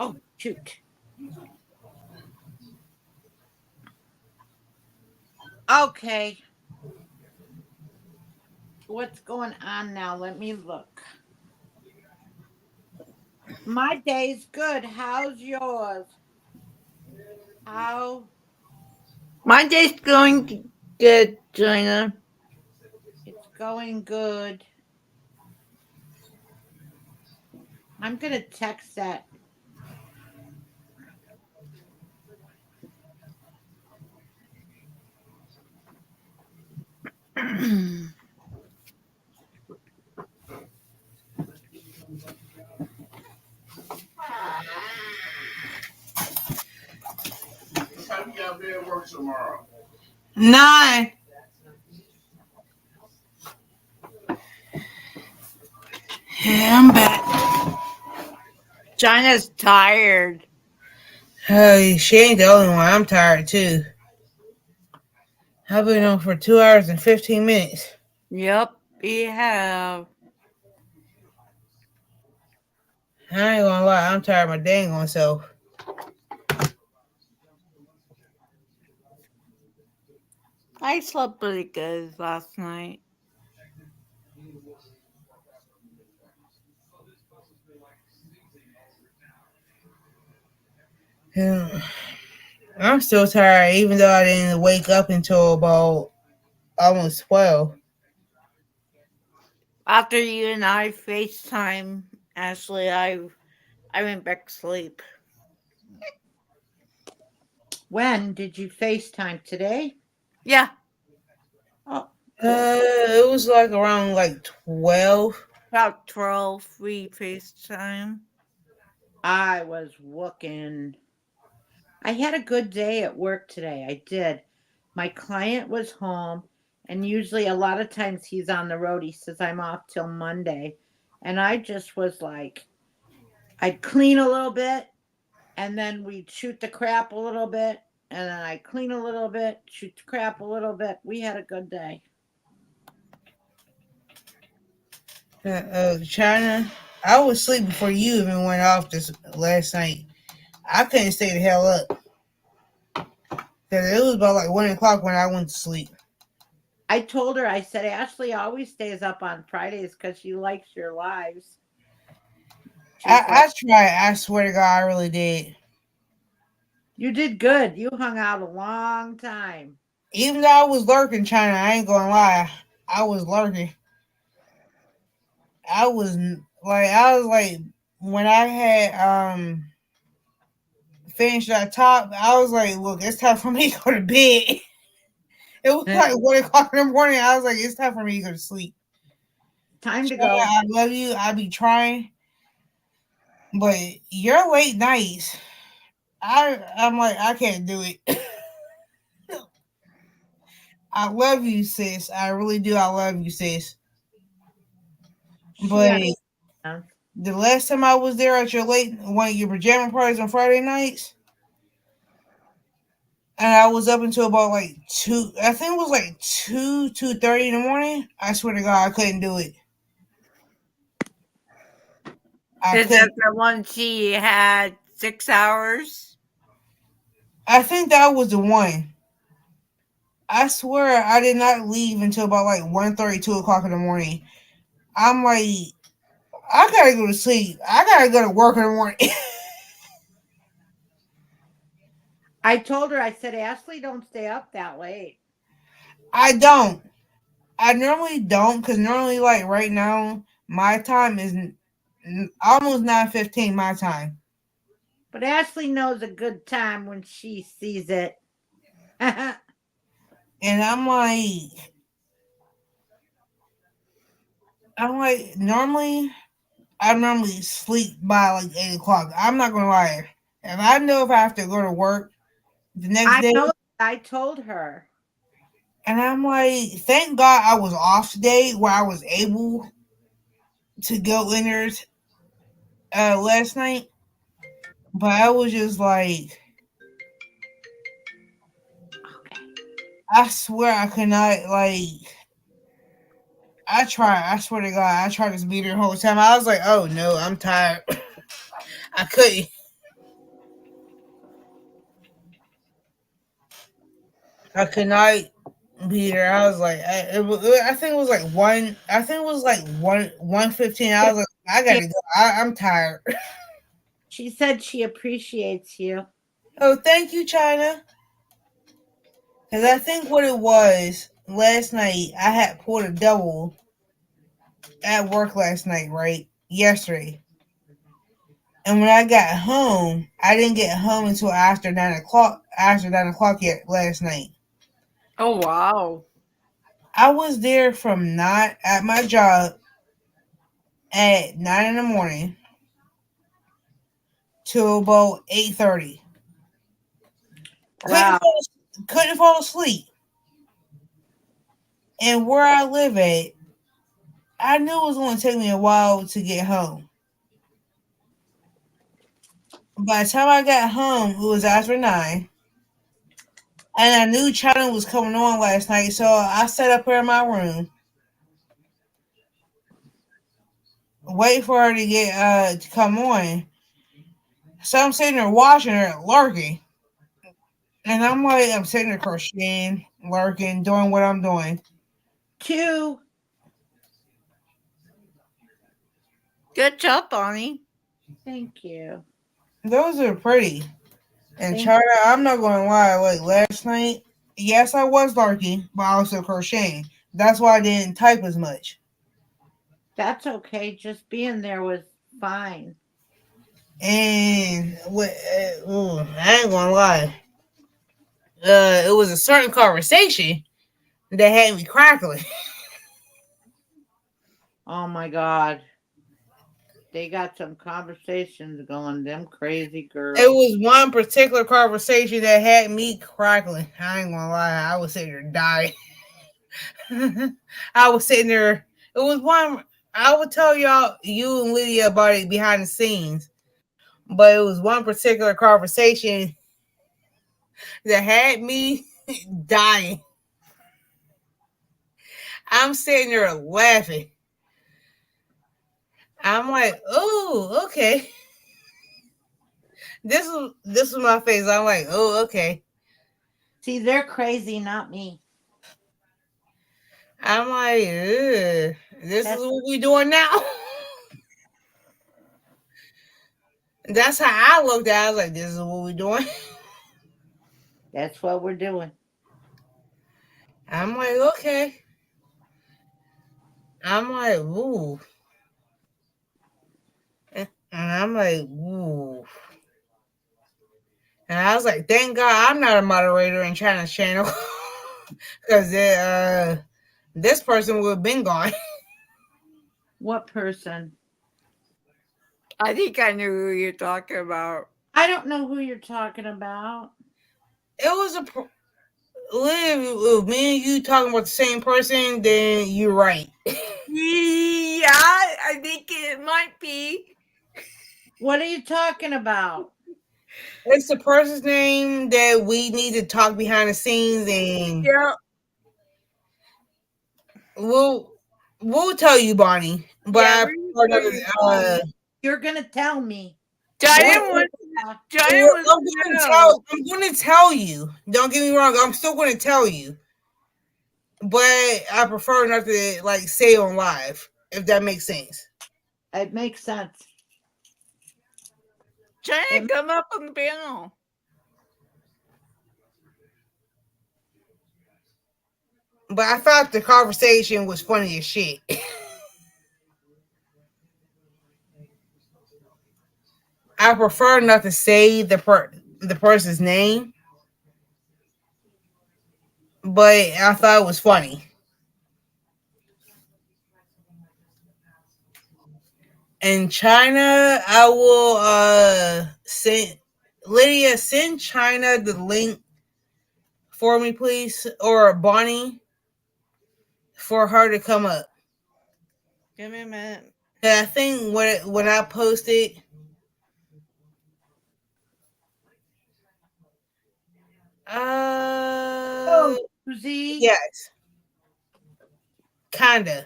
Oh, shoot. Okay. What's going on now? Let me look. My day's good. How's yours? How My day's going good, Joanna. it's going good. I'm gonna text that. What time you got to be at work tomorrow? 9. Yeah, I'm back. China's tired. Hey, she ain't the only one. I'm tired too. I've been on for 2 hours and 15 minutes. Yep, we have. I ain't gonna lie, I'm tired of my dang on self. I slept pretty good last night. Yeah. I'm still tired, even though I didn't wake up until about almost 12. After you and I FaceTime, Ashley, I went back to sleep. When did you FaceTime today? Yeah, Oh, cool. It was like around like 12. about 12 we FaceTime. I was looking. I had a good day at work today. I did. My client was home, and usually a lot of times he's on the road. He says, I'm off till Monday. And I just was like, I'd clean a little bit, and then we'd shoot the crap a little bit, and then I'd clean a little bit, shoot the crap a little bit. We had a good day. China, I was asleep before you even went off this last night. I couldn't stay the hell up because it was about like 1 o'clock when I went to sleep. I told her, I said, Ashley always stays up on Fridays because she likes your lives. She's like, I tried. I swear to God, I really did. you did good. You hung out a long time. Even though I was lurking, China, I ain't gonna lie. I was lurking. I was like when I had finished that top, I was like, look, it's time for me to go to bed. It was like 1 o'clock in the morning. I was like, it's time for me to go to sleep. Time to China, go. I love you. I be trying, but your late nights, I'm like, I can't do it. I love you, sis. I really do. I love you, sis. She But understands. the last time I was there at your late one of your pajama parties on Friday nights, and I was up until about like 2. I think it was like 2:30 in the morning. I swear to God, I couldn't do it. I Is that couldn't. the one she had 6 hours? I think that was the one. I swear I did not leave until about like 1:30, 2 o'clock in the morning. I'm like, I gotta go to sleep. I gotta go to work in the morning. I told her, I said, Ashley, don't stay up that late. I don't. I normally don't because normally, like right now, my time is almost 9:15 my time, But Ashley knows a good time when she sees it. and I'm like I normally sleep by like 8 o'clock. I'm not gonna lie. If I know if I have to go to work the next I day, know. I told her. and I'm like, thank God I was off today where I was able to go in there last night. But I was just like, Okay. I swear I could not like. I tried. I swear to God, I tried to be there the whole time. I was like, oh no, I'm tired. I couldn't. I could not be there. I was like, I think it was like one. I think it was like 1:15. I was like, I She, gotta go. I'm tired. she said she appreciates you. Oh, thank you, China. Because I think what it was last night, I had pulled a double at work last night, right? Yesterday. And when I got home, I didn't get home until after 9 o'clock. After 9 o'clock yet last night. Oh, wow. I was there from 9 at my job at 9 in the morning till about 8:30. Couldn't Wow. fall, couldn't fall asleep. And where I live at, I knew it was going to take me a while to get home. By the time I got home, it was after 9. And I knew China was coming on last night, so I sat up here in my room, wait for her to get to come on. So I'm sitting there watching her lurking. And I'm sitting there crocheting, lurking, doing what I'm doing. Two. Good job, Bonnie. Thank you. Those are pretty. And Thank. China, I'm not going to lie, like last night, yes, I was lurking, but also crocheting. That's why I didn't type as much. That's okay. Just being there was fine. And I ain't gonna lie, it was a certain conversation that had me crackling. Oh my God. They got some conversations going. Them crazy It girls. was one particular conversation that had me crackling. I ain't gonna lie, I was sitting there dying. I was sitting there. It was one. I would tell y'all, you and Lydia, about it behind the scenes. but it was one particular conversation that had me dying. I'm sitting there laughing. I'm like, oh, okay. This was my face. I'm like, oh, okay. See, they're crazy, not me. I'm like, ugh, this is That's what we doing now. That's how I looked at it. I was like, this is what we doing. that's what we're doing. I'm like, okay. I'm like, ooh. And I'm like, ooh. And I was like, thank God I'm not a moderator in China's channel. Because this person would have been gone. What person? I think I knew who you're talking about. I don't know who you're talking about. It was if me and you talking about the same person, then you're right. Yeah, I think it might be. What are you talking about? It's the person's name that we need to talk behind the scenes, and Yeah, we'll we'll tell you, Bonnie. But yeah, I we're just prefer not going to, Oh, you're gonna tell me. what Giant was Yeah. Giant was no. I'm going to tell you. Don't get me wrong. I'm still going to tell you, but I prefer not to like say it on live if that makes sense. It makes sense. Giant, It, come up on the panel. But I thought the conversation was funny as shit. I prefer not to say the person's name, but I thought it was funny. In China, I will send Lydia, send China the link for me, please, or Bonnie, for her to come up. Give me a minute. And I think when I posted, oh, uh, Susie, yes, kind of,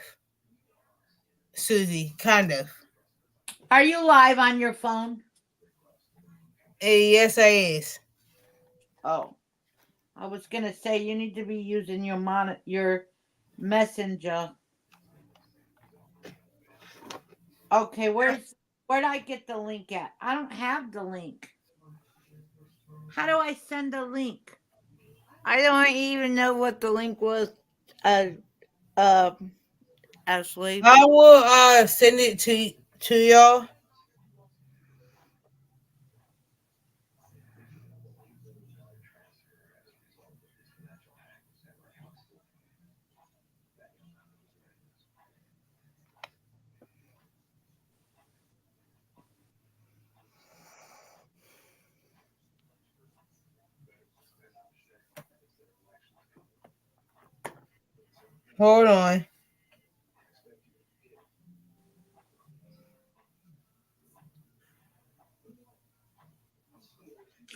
Susie, kind of. are you live on your phone? Yes, I is. Oh, I was gonna say you need to be using your messenger. Okay, where'd I get the link at? I don't have the link. How do I send a link? I don't even know what the link was. Uh, uh, Ashley. I will send it to y'all. Hold on.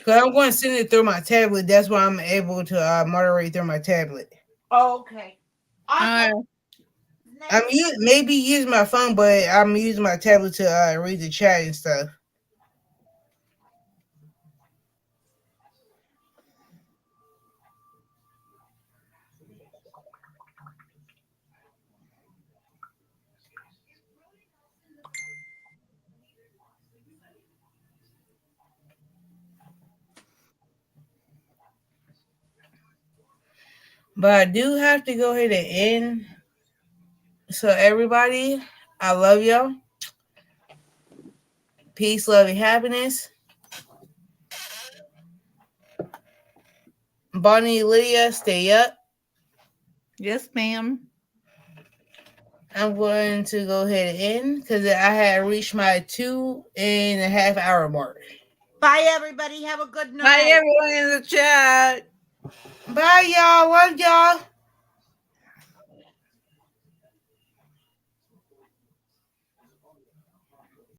Cause I'm going to send it through my tablet. That's why I'm able to moderate through my tablet. Oh, okay. I Uh, thought I'm name. maybe using my phone, but I'm using my tablet to read the chat and stuff. But I do have to go ahead and end. So everybody, I love y'all. Peace, love, and happiness. Bonnie, Lydia, stay up. yes, ma'am. I'm going to go ahead and end because I had reached my 2.5 hour mark. Bye, everybody. Have a good Hi, night. everyone in the chat. Bye, y'all. Love y'all.